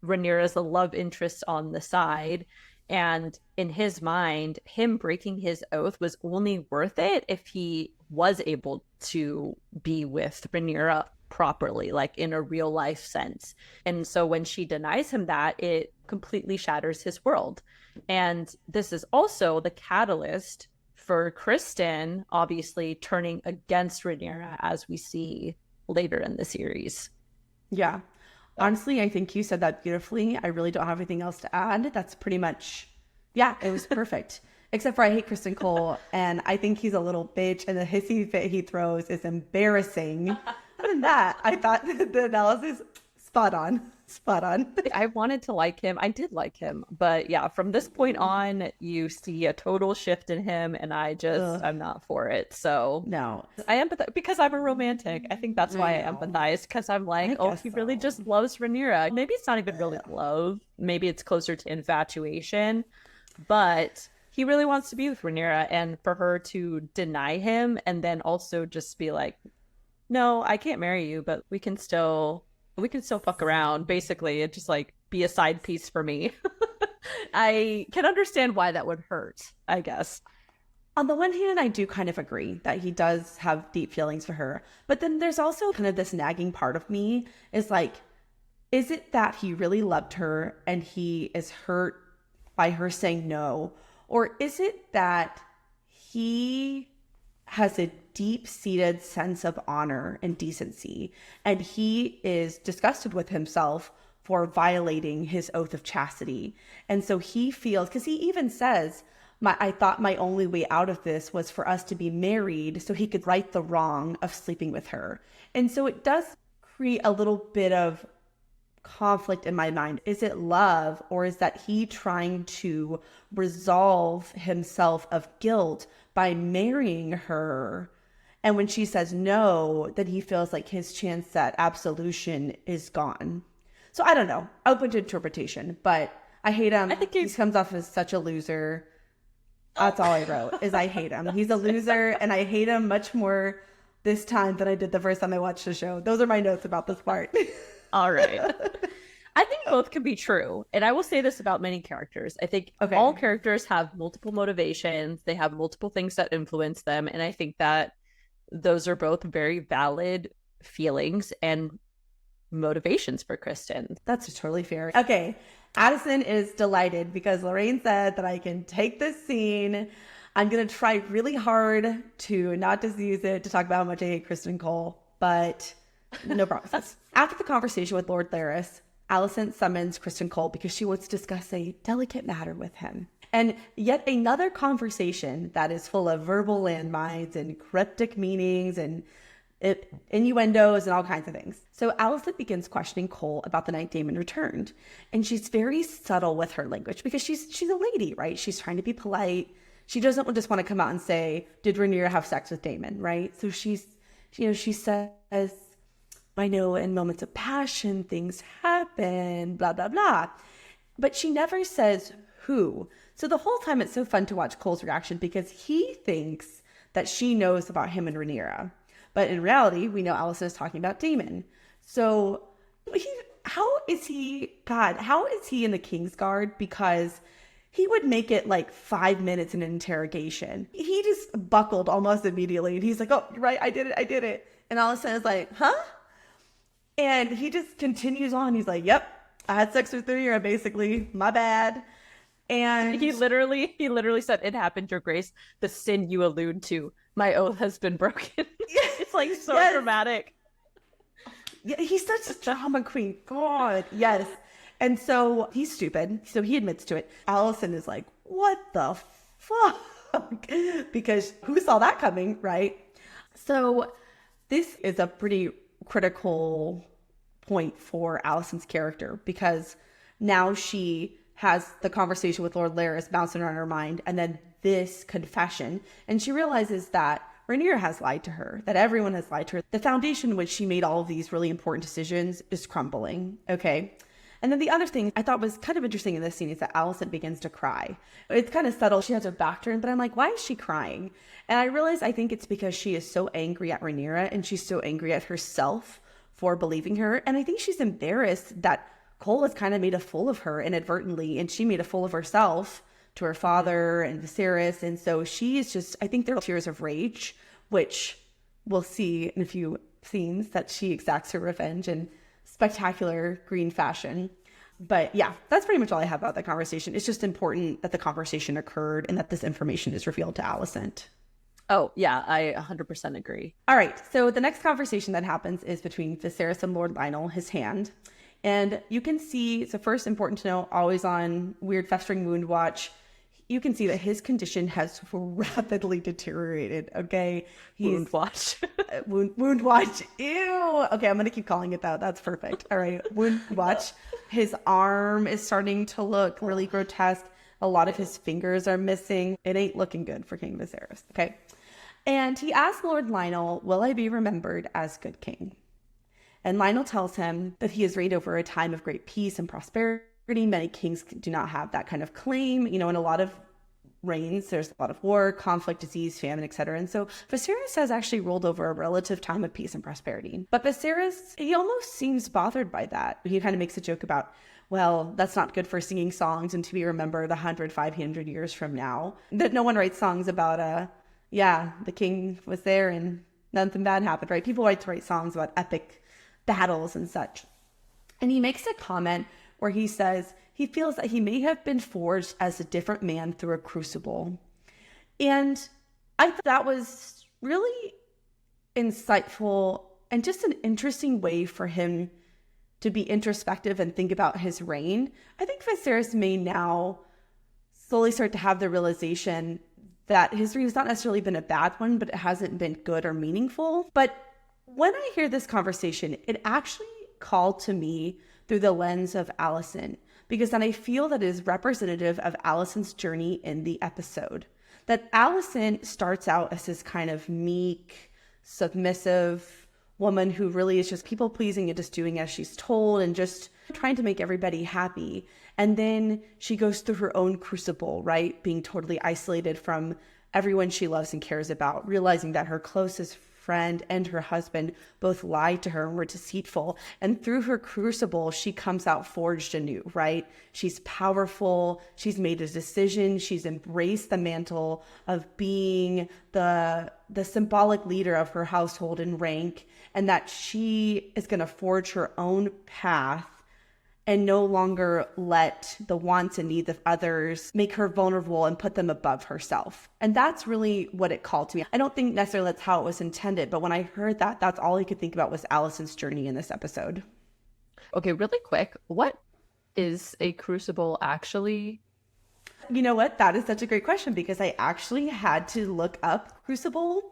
Rhaenyra's love interest on the side. And in his mind, him breaking his oath was only worth it if he was able to be with Rhaenyra properly, like in a real life sense. And so when she denies him that, it completely shatters his world. And this is also the catalyst for Kristen, obviously turning against Rhaenyra, as we see later in the series. Yeah. Honestly, I think you said that beautifully. I really don't have anything else to add. That's pretty much, yeah, it was perfect. Except for I hate Kristen Cole, and I think he's a little bitch, and the hissy fit he throws is embarrassing. Other than that, I thought the analysis, spot on. Spot on. I wanted to like him. I did like him. But yeah, from this point on, you see a total shift in him, and I'm not for it. So No. I empathize because I'm a romantic. I think that's why I empathize, because I'm like, oh, he really just loves Rhaenyra. Maybe it's not even really love. Maybe it's closer to infatuation. But he really wants to be with Rhaenyra, and for her to deny him and then also just be like, no, I can't marry you, but we can still fuck around. Basically, it just like be a side piece for me. I can understand why that would hurt, I guess. On the one hand, I do kind of agree that he does have deep feelings for her. But then there's also kind of this nagging part of me is like, is it that he really loved her and he is hurt by her saying no? Or is it that he has a deep-seated sense of honor and decency, and he is disgusted with himself for violating his oath of chastity? And so he feels, because he even says, I thought my only way out of this was for us to be married so he could right the wrong of sleeping with her. And so it does create a little bit of conflict in my mind. Is it love, or is that he trying to resolve himself of guilt by marrying her? And when she says no, then he feels like his chance at absolution is gone. So I don't know. Open to interpretation, but I hate him. I think he comes off as such a loser. That's all I wrote, is I hate him. He's a loser, and I hate him much more this time than I did the first time I watched the show. Those are my notes about this part. All right. I think both can be true. And I will say this about many characters. I think all characters have multiple motivations. They have multiple things that influence them. And I think that those are both very valid feelings and motivations for Kristen. That's totally fair. Okay. Addison is delighted because Lorraine said that I can take this scene. I'm going to try really hard to not just use it to talk about how much I hate Kristen Cole, but no promises. After the conversation with Lord Larys, Alicent summons Kristen Cole because she wants to discuss a delicate matter with him. And yet another conversation that is full of verbal landmines and cryptic meanings and innuendos and all kinds of things. So Alicent begins questioning Cole about the night Daemon returned. And she's very subtle with her language because she's a lady, right? She's trying to be polite. She doesn't just want to come out and say, did Rhaenyra have sex with Daemon, right? So she says, I know in moments of passion, things happen, blah, blah, blah. But she never says who. So the whole time it's so fun to watch Cole's reaction because he thinks that she knows about him and Rhaenyra. But in reality, we know Allison is talking about Damon. So how is he in the Kingsguard? Because he would make it like 5 minutes in an interrogation. He just buckled almost immediately. And he's like, oh, you're right, I did it. And Allison is like, huh? And he just continues on. He's like, yep, I had sex with Rhaenyra, basically. My bad. And he literally said, it happened, Your Grace. The sin you allude to. My oath has been broken. It's like so dramatic. Yeah, he's such a drama queen. God, yes. And so he's stupid. So he admits to it. Allison is like, what the fuck? Because who saw that coming, right? So this is a pretty critical point for Allison's character, because now she has the conversation with Lord Larys bouncing around her mind, and then this confession, and she realizes that Rhaenyra has lied to her, that everyone has lied to her. The foundation in which she made all of these really important decisions is crumbling, okay? And then the other thing I thought was kind of interesting in this scene is that Allison begins to cry. It's kind of subtle. She has her back turned, but I'm like, why is she crying? And I realize I think it's because she is so angry at Rhaenyra, and she's so angry at herself for believing her. And I think she's embarrassed that Cole has kind of made a fool of her inadvertently, and she made a fool of herself to her father and Viserys. And so she is just, I think there are tears of rage, which we'll see in a few scenes that she exacts her revenge in spectacular green fashion. But yeah, that's pretty much all I have about that conversation. It's just important that the conversation occurred and that this information is revealed to Alicent. Oh, yeah, I 100% agree. All right, so the next conversation that happens is between Viserys and Lord Lionel, his hand. And you can see, so first, important to know, always on Weird Festering Wound Watch, you can see that his condition has rapidly deteriorated, okay? Wound Watch. Wound Watch, ew! Okay, I'm going to keep calling it that. That's perfect. All right, Wound Watch. His arm is starting to look really grotesque. A lot of his fingers are missing. It ain't looking good for King Viserys, okay? And he asks Lord Lionel, will I be remembered as good king? And Lionel tells him that he has reigned over a time of great peace and prosperity. Many kings do not have that kind of claim. You know, in a lot of reigns, there's a lot of war, conflict, disease, famine, etc. And so Viserys has actually ruled over a relative time of peace and prosperity. But Viserys, he almost seems bothered by that. He kind of makes a joke about, well, that's not good for singing songs and to be remembered 100, 500 years from now. That no one writes songs about, the king was there and nothing bad happened, right? People like to write songs about epic battles and such. And he makes a comment where he says he feels that he may have been forged as a different man through a crucible. And I thought that was really insightful and just an interesting way for him to be introspective and think about his reign. I think Viserys may now slowly start to have the realization that his reign has not necessarily been a bad one, but it hasn't been good or meaningful. But when I hear this conversation, it actually called to me through the lens of Alicent, because then I feel that it is representative of Alicent's journey in the episode. That Alicent starts out as this kind of meek, submissive woman who really is just people-pleasing and just doing as she's told and just trying to make everybody happy. And then she goes through her own crucible, right? Being totally isolated from everyone she loves and cares about, realizing that her closest friend and her husband both lied to her and were deceitful. And through her crucible, she comes out forged anew, right? She's powerful. She's made a decision. She's embraced the mantle of being the symbolic leader of her household and rank, and that she is going to forge her own path and no longer let the wants and needs of others make her vulnerable and put them above herself. And that's really what it called to me. I don't think necessarily that's how it was intended, but when I heard that, that's all I could think about was Alicent's journey in this episode. Okay, really quick, what is a crucible actually? You know what? That is such a great question, because I actually had to look up crucible.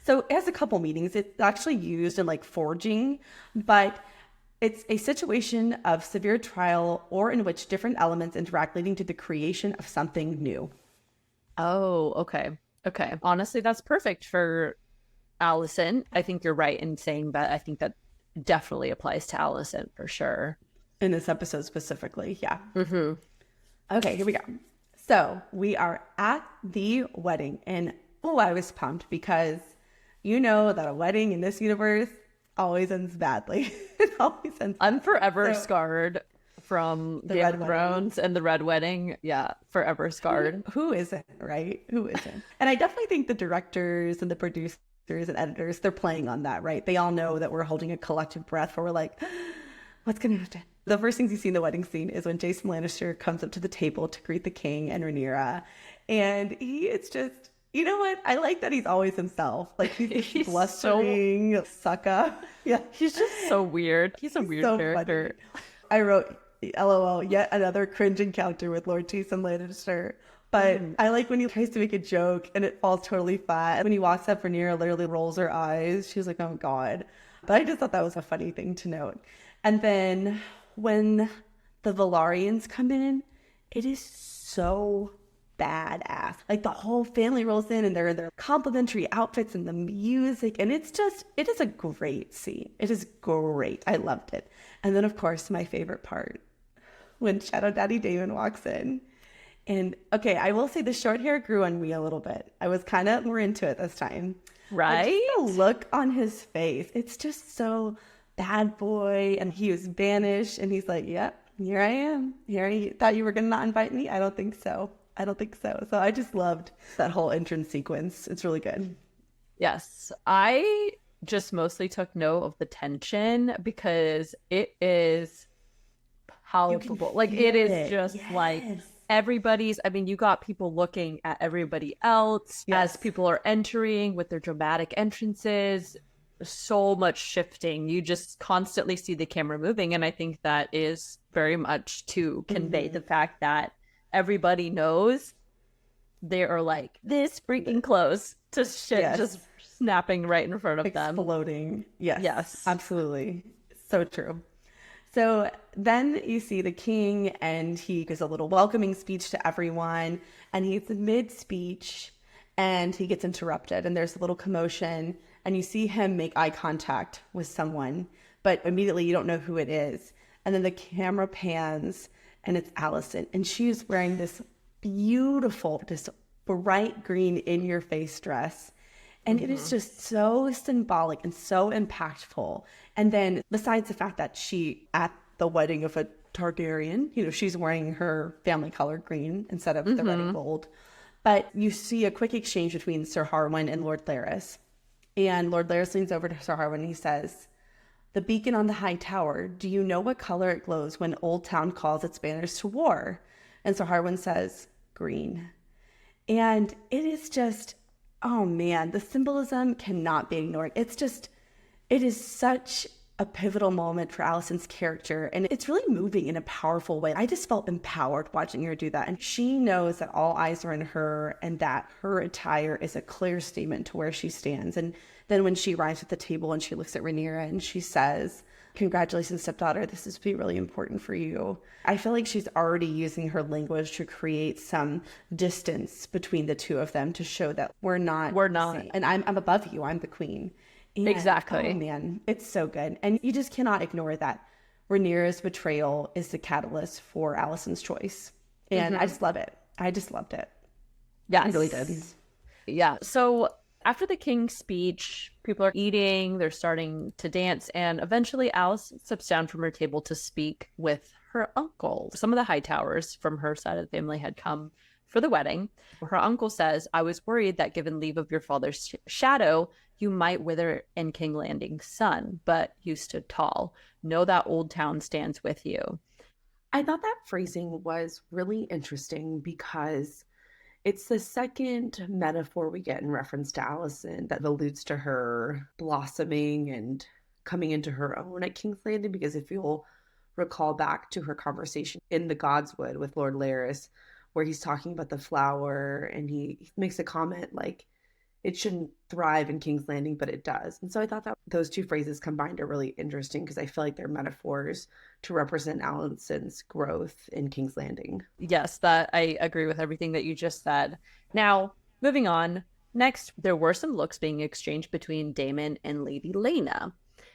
So it has a couple meanings. It's actually used in like forging, but it's a situation of severe trial or in which different elements interact, leading to the creation of something new. Oh, okay. Okay. Honestly, that's perfect for Alicent. I think you're right in saying that. I think that definitely applies to Alicent for sure. In this episode specifically, yeah. Mm-hmm. Okay, here we go. So we are at the wedding, and I was pumped because, you know that a wedding in this universe always ends badly. It always ends. I'm forever scarred from The Game Red of Wedding. Thrones and the Red Wedding. Yeah, forever scarred. Who isn't, right? Who isn't? And I definitely think the directors and the producers and editors, they're playing on that, right? They all know that we're holding a collective breath where we're like, what's going to happen? The first things you see in the wedding scene is when Jason Lannister comes up to the table to greet the king and Rhaenyra. And it's just, you know what? I like that he's always himself. Like he's blustering, sucker. Yeah. He's just so weird. He's a weird so character. funny. I wrote, LOL, yet another cringe encounter with Lord Jason Lannister. But I like when he tries to make a joke and it falls totally flat. And when he walks up, Rhaenyra literally rolls her eyes. She's like, oh God. But I just thought that was a funny thing to note. And then when the Velaryons come in, it is so badass. Like the whole family rolls in and they're in their complimentary outfits and the music. And it is a great scene. It is great. I loved it. And then, of course, my favorite part, when Shadow Daddy Daemon walks in. And okay, I will say the short hair grew on me a little bit. I was kind of more into it this time. Right? But just the look on his face, it's just so bad boy. And he was banished and he's like, yep, here I am. Here you thought you were going to not invite me? I don't think so. I don't think so. So I just loved that whole entrance sequence. It's really good. Yes. I just mostly took note of the tension because it is palpable. Like it is just like everybody's, I mean, you got people looking at everybody else as people are entering with their dramatic entrances. So much shifting. You just constantly see the camera moving. And I think that is very much to convey the fact that everybody knows they are like this freaking close to shit just snapping right in front of them. Exploding. Yes. Yes. Absolutely. So true. So then you see the king and he gives a little welcoming speech to everyone and he's mid-speech and he gets interrupted and there's a little commotion and you see him make eye contact with someone, but immediately you don't know who it is. And then the camera pans and it's Allison and she's wearing this beautiful, this bright green in-your-face dress. And it is just so symbolic and so impactful. And then besides the fact that she, at the wedding of a Targaryen, you know, she's wearing her family color green instead of the red and gold. But you see a quick exchange between Sir Harwin and Lord Larys. And Lord Larys leans over to Sir Harwin and he says, the beacon on the high tower, do you know what color it glows when Old Town calls its banners to war? And Sir Harwin says, green. And it is just, oh man, the symbolism cannot be ignored. It is such a pivotal moment for Allison's character. And it's really moving in a powerful way. I just felt empowered watching her do that. And she knows that all eyes are on her and that her attire is a clear statement to where she stands. And then when she arrives at the table and she looks at Rhaenyra and she says, congratulations, stepdaughter, this is be really important for you. I feel like she's already using her language to create some distance between the two of them to show that we're not. And I'm above you. I'm the queen. And, exactly. Oh man, it's so good. And you just cannot ignore that Rhaenyra's betrayal is the catalyst for Allison's choice. And I just love it. I just loved it. Yeah, I really did. Yeah. So after the king's speech, people are eating, they're starting to dance, and eventually Alice steps down from her table to speak with her uncle. Some of the Hightowers from her side of the family had come for the wedding. Her uncle says, I was worried that given leave of your father's shadow, you might wither in King Landing's son, but you stood tall. Know that Old Town stands with you. I thought that phrasing was really interesting because it's the second metaphor we get in reference to Allison that alludes to her blossoming and coming into her own at King's Landing, because if you'll recall back to her conversation in the Godswood with Lord Larys, where he's talking about the flower and he makes a comment like, it shouldn't thrive in King's Landing, but it does. And so I thought that those two phrases combined are really interesting because I feel like they're metaphors to represent Allison's growth in King's Landing. Yes, that I agree with everything that you just said. Now, moving on. Next, there were some looks being exchanged between Daemon and Lady Laena.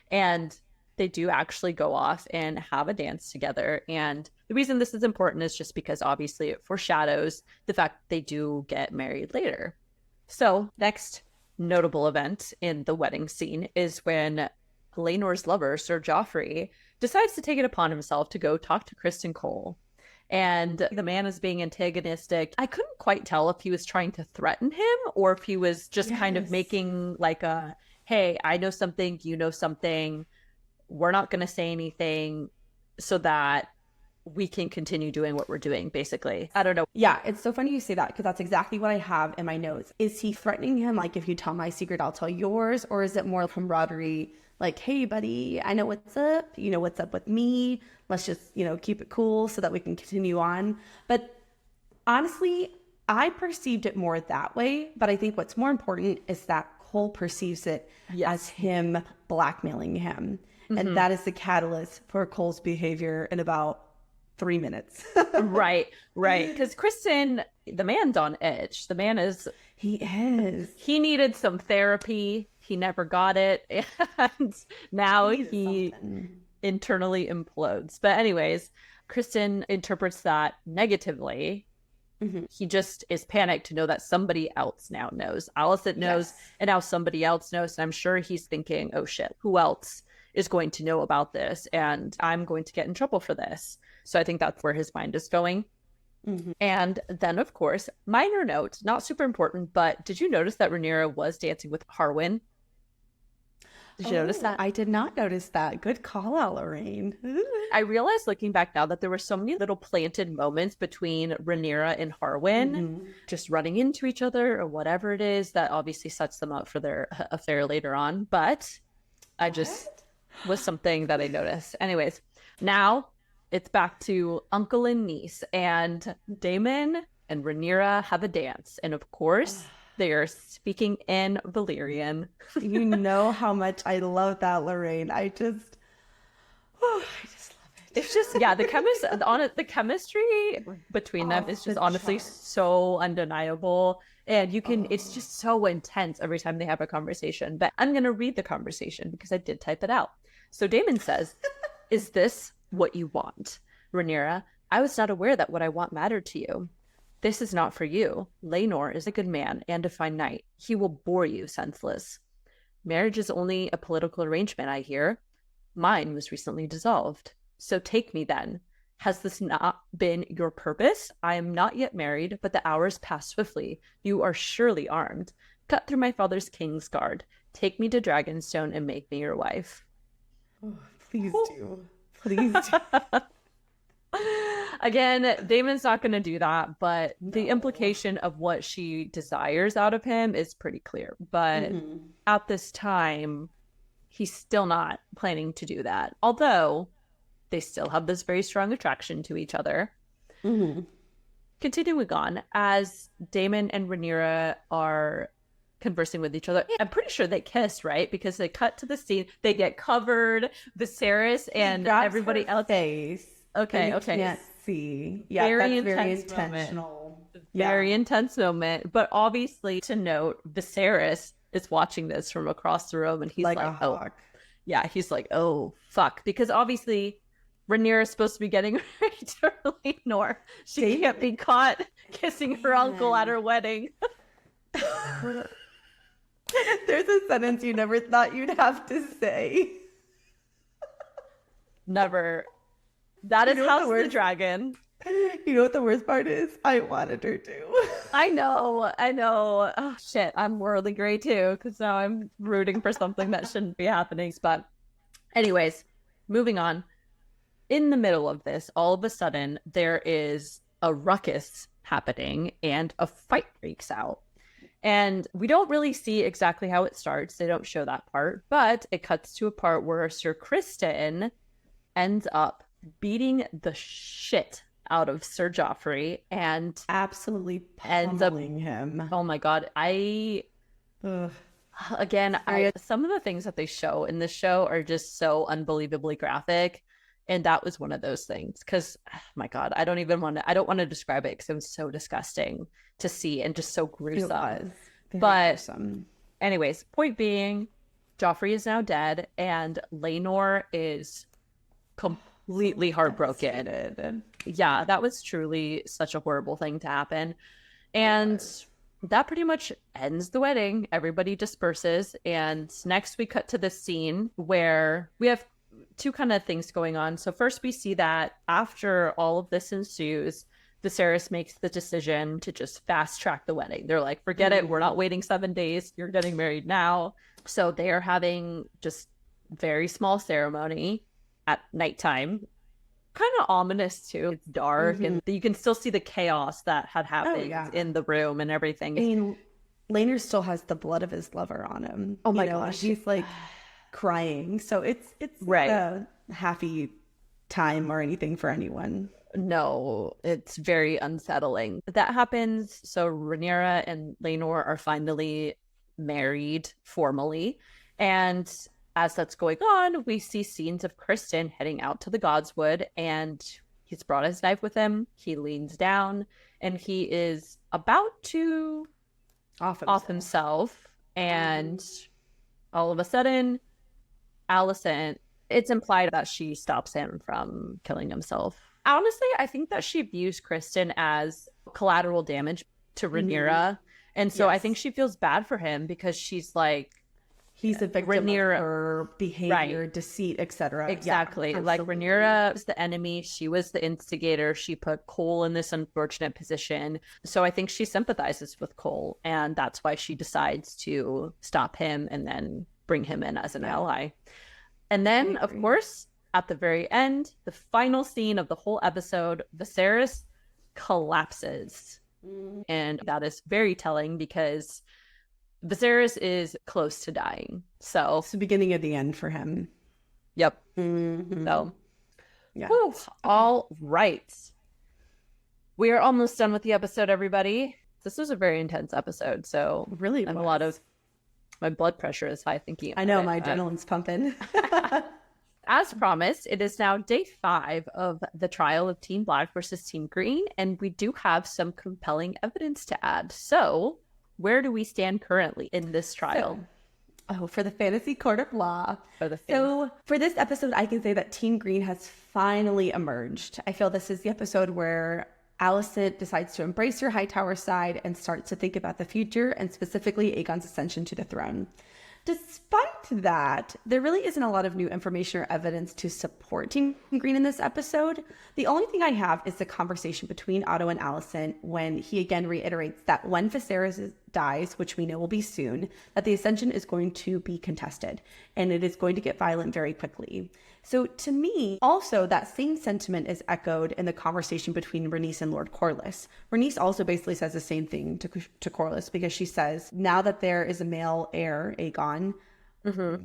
And they do actually go off and have a dance together. And the reason this is important is just because obviously it foreshadows the fact they do get married later. So next, notable event in the wedding scene is when Laenor's lover, Sir Joffrey, decides to take it upon himself to go talk to Kristen Cole. And the man is being antagonistic. I couldn't quite tell if he was trying to threaten him or if he was just kind of making like a, hey, I know something, you know something. We're not going to say anything so that we can continue doing what we're doing, basically. I don't know. Yeah, it's so funny you say that because that's exactly what I have in my notes. Is he threatening him like, if you tell my secret, I'll tell yours? Or is it more camaraderie? Like, hey, buddy, I know what's up. You know what's up with me. Let's just, keep it cool so that we can continue on. But honestly, I perceived it more that way. But I think what's more important is that Cole perceives it as him blackmailing him. Mm-hmm. And that is the catalyst for Cole's behavior in about 3 minutes. Right. Because Kristen, the man's on edge. The man is. He is. He needed some therapy. He never got it. And now he internally implodes. But anyways, Kristen interprets that negatively. Mm-hmm. He just is panicked to know that somebody else now knows. Alicent knows, and now somebody else knows. And I'm sure he's thinking, oh shit, who else is going to know about this? And I'm going to get in trouble for this. So I think that's where his mind is going. Mm-hmm. And then, of course, minor note, not super important, but did you notice that Rhaenyra was dancing with Harwin? Did you notice that? I did not notice that. Good call out, Lorraine. I realized looking back now that there were so many little planted moments between Rhaenyra and Harwin, just running into each other or whatever it is that obviously sets them up for their affair later on. But I just was something that I noticed. Anyways, now it's back to uncle and niece, and Daemon and Rhaenyra have a dance. And of course, they are speaking in Valyrian. You know how much I love that, Lorraine. I just love it. It's just, the chemistry between them is just honestly so undeniable. And it's just so intense every time they have a conversation. But I'm going to read the conversation because I did type it out. So Daemon says, is this what you want? Rhaenyra, I was not aware that what I want mattered to you. This is not for you. Laenor is a good man and a fine knight. He will bore you senseless. Marriage is only a political arrangement, I hear. Mine was recently dissolved. So take me then. Has this not been your purpose? I am not yet married, but the hours pass swiftly. You are surely armed. Cut through my father's king's guard. Take me to Dragonstone and make me your wife. Oh, please do. Please do. Again, Daemon's not going to do that, but the implication of what she desires out of him is pretty clear. But at this time, he's still not planning to do that. Although they still have this very strong attraction to each other. Mm-hmm. Continuing on, as Daemon and Rhaenyra are conversing with each other, I'm pretty sure they kiss, right? Because they cut to the scene, they get covered, Viserys and everybody else. Face. Okay. Can't see. Yeah, very intentional. Very intense moment. But obviously, to note, Viserys is watching this from across the room, and he's like oh, yeah, he's like, oh, fuck. Because obviously, Rhaenyra is supposed to be getting ready to Laenor. She can't be caught kissing her uncle at her wedding. There's a sentence you never thought you'd have to say. Never. That is House of the Dragon. You know what the worst part is? I wanted her to. I know. Oh, shit. I'm morally gray, too, because now I'm rooting for something that shouldn't be happening. But anyways, moving on. In the middle of this, all of a sudden, there is a ruckus happening and a fight breaks out. And we don't really see exactly how it starts. They don't show that part. But it cuts to a part where Sir Criston ends up beating the shit out of Sir Joffrey and absolutely pummeling him. Oh my god. Some of the things that they show in this show are just so unbelievably graphic. And that was one of those things. Because, oh my god, I don't want to describe it because it was so disgusting to see and just so gruesome. Gruesome. Anyways, point being, Joffrey is now dead and Laenor is completely heartbroken. Yeah, that was truly such a horrible thing to happen. And that pretty much ends the wedding. Everybody disperses. And next we cut to this scene where we have two kind of things going on. So first we see that after all of this ensues, Viserys makes the decision to just fast track the wedding. They're like, forget it. We're not waiting 7 days. You're getting married now. So they are having just very small ceremony at nighttime. Kind of ominous too. It's dark and you can still see the chaos that had happened in the room and everything. I mean, Laenor still has the blood of his lover on him. Oh my gosh. He's like crying. So it's right. Not a happy time or anything for anyone. No, it's very unsettling. That happens. So Rhaenyra and Laenor are finally married formally. And as that's going on, we see scenes of Criston heading out to the Godswood, and he's brought his knife with him. He leans down and he is about to off himself. And all of a sudden, Alicent, it's implied that she stops him from killing himself. Honestly, I think that she views Criston as collateral damage to Rhaenyra. And so I think she feels bad for him because she's like, he's a victim of her behavior, deceit, etc. Exactly. Yeah, like Rhaenyra was the enemy. She was the instigator. She put Cole in this unfortunate position. So I think she sympathizes with Cole. And that's why she decides to stop him and then bring him in as an ally. And then, of course, at the very end, the final scene of the whole episode, Viserys collapses. And that is very telling because Viserys is close to dying. So it's the beginning of the end for him. Yep. So, yeah. Whew. All right. We are almost done with the episode, everybody. This was a very intense episode. So really, I'm a lot of my blood pressure is high thinking. I know my adrenaline's pumping. As promised, it is now day 5 of the trial of Team Black versus Team Green, and we do have some compelling evidence to add. So, where do we stand currently in this trial? For the fantasy court of law. So, for this episode, I can say that Team Green has finally emerged. I feel this is the episode where Alicent decides to embrace her Hightower side and starts to think about the future, and specifically Aegon's ascension to the throne. Despite that, there really isn't a lot of new information or evidence to support Team Green in this episode. The only thing I have is the conversation between Otto and Alicent when he again reiterates that when Viserys dies, which we know will be soon, that the ascension is going to be contested and it is going to get violent very quickly. So to me, also that same sentiment is echoed in the conversation between Rhaenys and Lord Corlys. Rhaenys also basically says the same thing to Corlys because she says, now that there is a male heir, Aegon,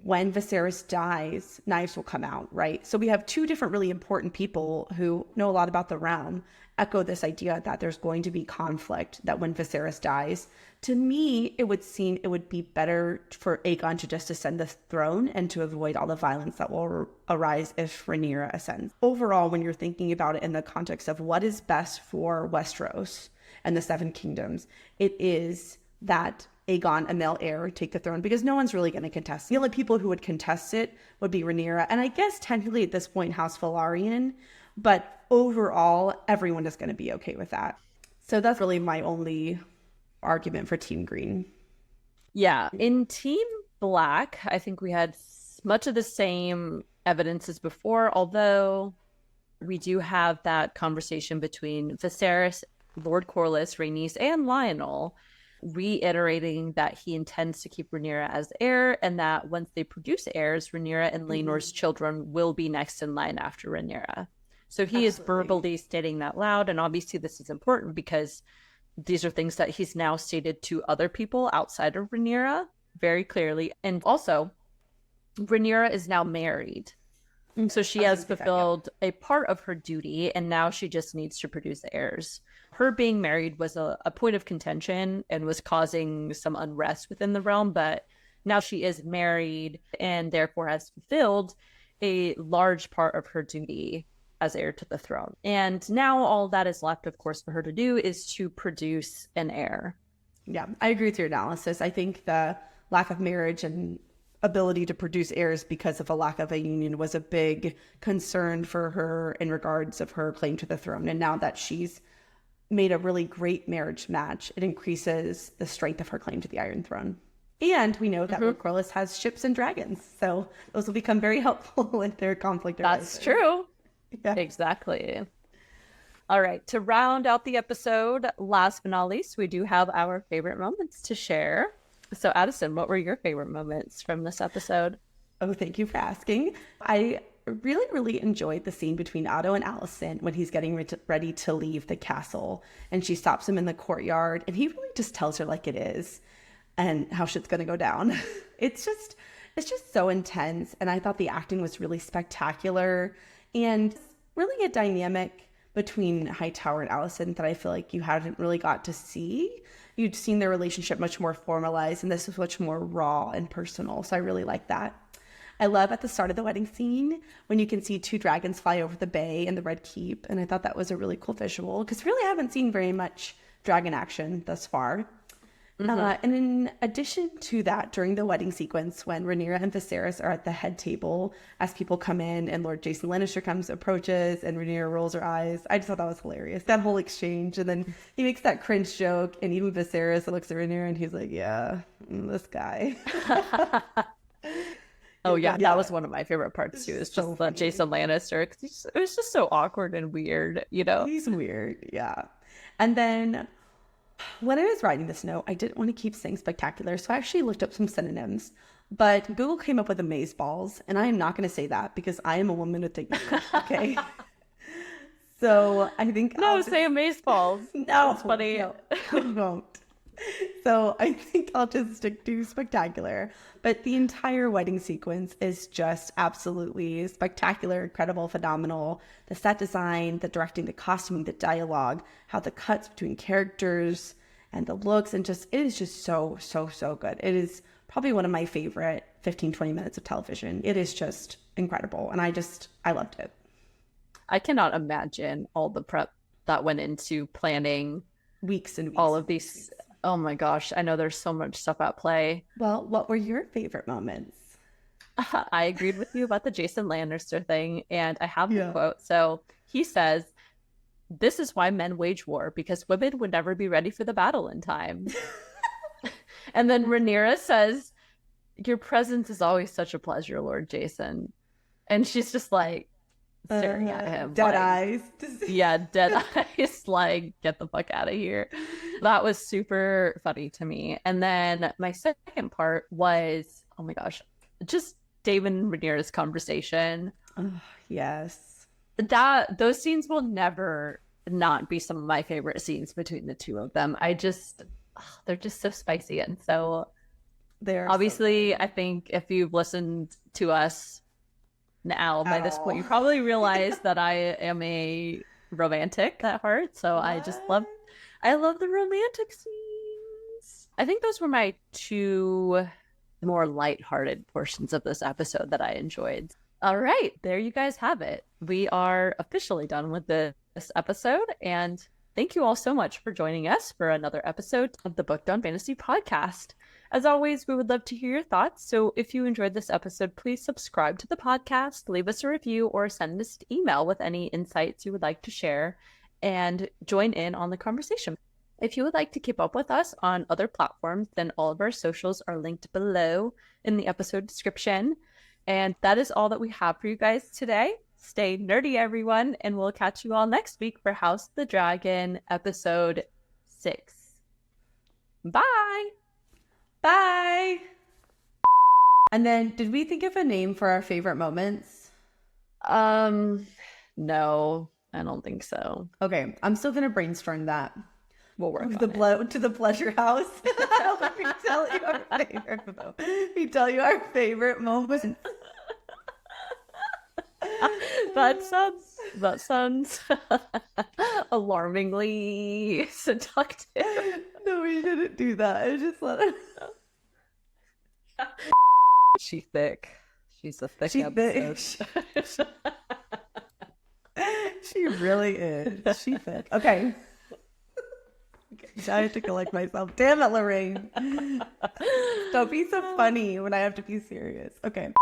when Viserys dies, knives will come out, right? So we have two different really important people who know a lot about the realm echo this idea that there's going to be conflict, that when Viserys dies, to me, it would seem it would be better for Aegon to just ascend the throne and to avoid all the violence that will arise if Rhaenyra ascends. Overall, when you're thinking about it in the context of what is best for Westeros and the Seven Kingdoms, it is that Aegon, a male heir, take the throne because no one's really going to contest it. The only people who would contest it would be Rhaenyra, and I guess technically at this point House Velaryon, but overall, everyone is going to be okay with that. So that's really my only argument for Team Green. Yeah, in Team Black, I think we had much of the same evidence as before, although we do have that conversation between Viserys, Lord Corlys, Rhaenys, and Lionel, reiterating that he intends to keep Rhaenyra as heir, and that once they produce heirs, Rhaenyra and Laenor's children will be next in line after Rhaenyra. So he is verbally stating that loud, and obviously this is important because these are things that he's now stated to other people outside of Rhaenyra very clearly. And also, Rhaenyra is now married. So she has fulfilled a part of her duty, and now she just needs to produce heirs. Her being married was a point of contention and was causing some unrest within the realm, but now she is married and therefore has fulfilled a large part of her duty as heir to the throne. And now all that is left, of course, for her to do is to produce an heir. Yeah, I agree with your analysis. I think the lack of marriage and ability to produce heirs because of a lack of a union was a big concern for her in regards of her claim to the throne. And now that she's made a really great marriage match. It increases the strength of her claim to the Iron Throne. And we know that Lord Corlys has ships and dragons, so those will become very helpful in their conflict. That's true. Yeah. Exactly. All right, to round out the episode, last but not least, we do have our favorite moments to share. So, Addison, what were your favorite moments from this episode? Oh, thank you for asking. I really, really enjoyed the scene between Otto and Allison when he's getting ready to leave the castle, and she stops him in the courtyard, and he really just tells her like it is and how shit's gonna go down. It's just so intense, and I thought the acting was really spectacular and really a dynamic between Hightower and Allison that I feel like you hadn't really got to see. You'd seen their relationship much more formalized, and this was much more raw and personal. So I really like that. I love at the start of the wedding scene when you can see two dragons fly over the bay and the Red Keep. And I thought that was a really cool visual because really I haven't seen very much dragon action thus far. And in addition to that, during the wedding sequence, when Rhaenyra and Viserys are at the head table, as people come in and Lord Jason Lannister approaches and Rhaenyra rolls her eyes, I just thought that was hilarious. That whole exchange. And then he makes that cringe joke, and even Viserys looks at Rhaenyra and he's like, yeah, this guy. Oh, yeah, that was one of my favorite parts, too. It's just that Jason Lannister. It was just so awkward and weird, you know? He's weird, yeah. And then when I was writing this note, I didn't want to keep saying spectacular, so I actually looked up some synonyms. But Google came up with amazeballs, and I am not going to say that because I am a woman with thick skin, okay? So I think say amazeballs. No, that's funny. No, I won't. So I think I'll just stick to spectacular. But the entire wedding sequence is just absolutely spectacular, incredible, phenomenal. The set design, the directing, the costuming, the dialogue, how the cuts between characters and the looks, and just, it is just so, so, so good. It is probably one of my favorite 15, 20 minutes of television. It is just incredible. And I loved it. I cannot imagine all the prep that went into planning weeks and weeks. All of these. Oh my gosh, I know there's so much stuff at play. Well, what were your favorite moments? I agreed with you about the Jason Lannister thing, and I have the quote. So he says, "This is why men wage war, because women would never be ready for the battle in time." And then Rhaenyra says, "Your presence is always such a pleasure, Lord Jason." And she's just like staring at him. Dead eyes. Yeah, dead eyes, like, get the fuck out of here. That was super funny to me. And then my second part was, oh my gosh, just David and Rhaenyra's conversation. Oh, yes. Those scenes will never not be some of my favorite scenes between the two of them. They're just so spicy. And so they're obviously, I think if you've listened to us now by this point, you probably realize that I am a romantic at heart. So what? I love the romantic scenes. I think those were my two more lighthearted portions of this episode that I enjoyed. All right, there you guys have it. We are officially done with this episode, and thank you all so much for joining us for another episode of the Booked on Fantasy podcast. As always, we would love to hear your thoughts, so if you enjoyed this episode, please subscribe to the podcast, leave us a review, or send us an email with any insights you would like to share, and join in on the conversation. If you would like to keep up with us on other platforms, then all of our socials are linked below in the episode description. And that is all that we have for you guys today. Stay nerdy, everyone, and we'll catch you all next week for House of the Dragon, episode 6. Bye! Bye! And then, did we think of a name for our favorite moments? No, I don't think so. Okay, I'm still gonna brainstorm that. We'll work on it. To the pleasure house. Let me tell you our favorite moment. Let me tell you our favorite moment. That sounds alarmingly seductive. No, we shouldn't do that. I just let it. She's thick. She's a thick She episode. She really is. She thick. Okay. I have to collect myself. Damn it, Lorraine. Don't be so funny when I have to be serious. Okay.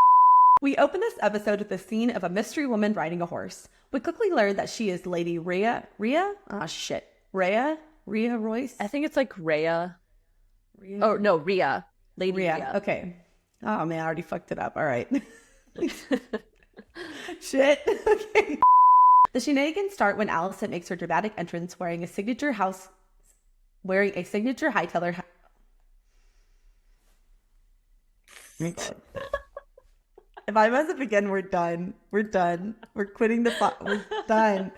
We open this episode with the scene of a mystery woman riding a horse. We quickly learn that she is Lady Rhea? Rhea Royce. I think it's like Rhea. Rhea? Oh no, Rhea. Lady Rhea. Rhea. Okay. Oh man, I already fucked it up. All right. Shit. Okay. The shenanigans start when Allison makes her dramatic entrance wearing a signature Hightailor. If I mess up again, we're done. We're done. We're quitting we're done.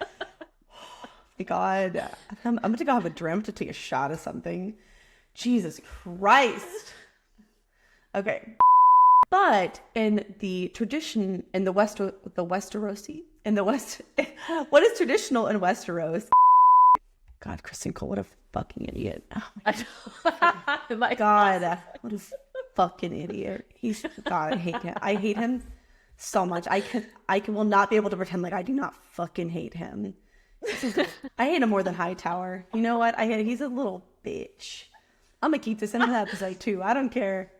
Oh my God. I'm gonna go have a drink to take a shot of something. Jesus Christ. Okay. But in the tradition in the Westerosi, what is traditional in Westeros? God, Kristen Cole, what a fucking idiot. Oh my God, what a fucking idiot. God, I hate him. I hate him so much. I will not be able to pretend like I do not fucking hate him. I hate him more than Hightower. You know what? He's a little bitch. I'm gonna keep this in the episode too. I don't care.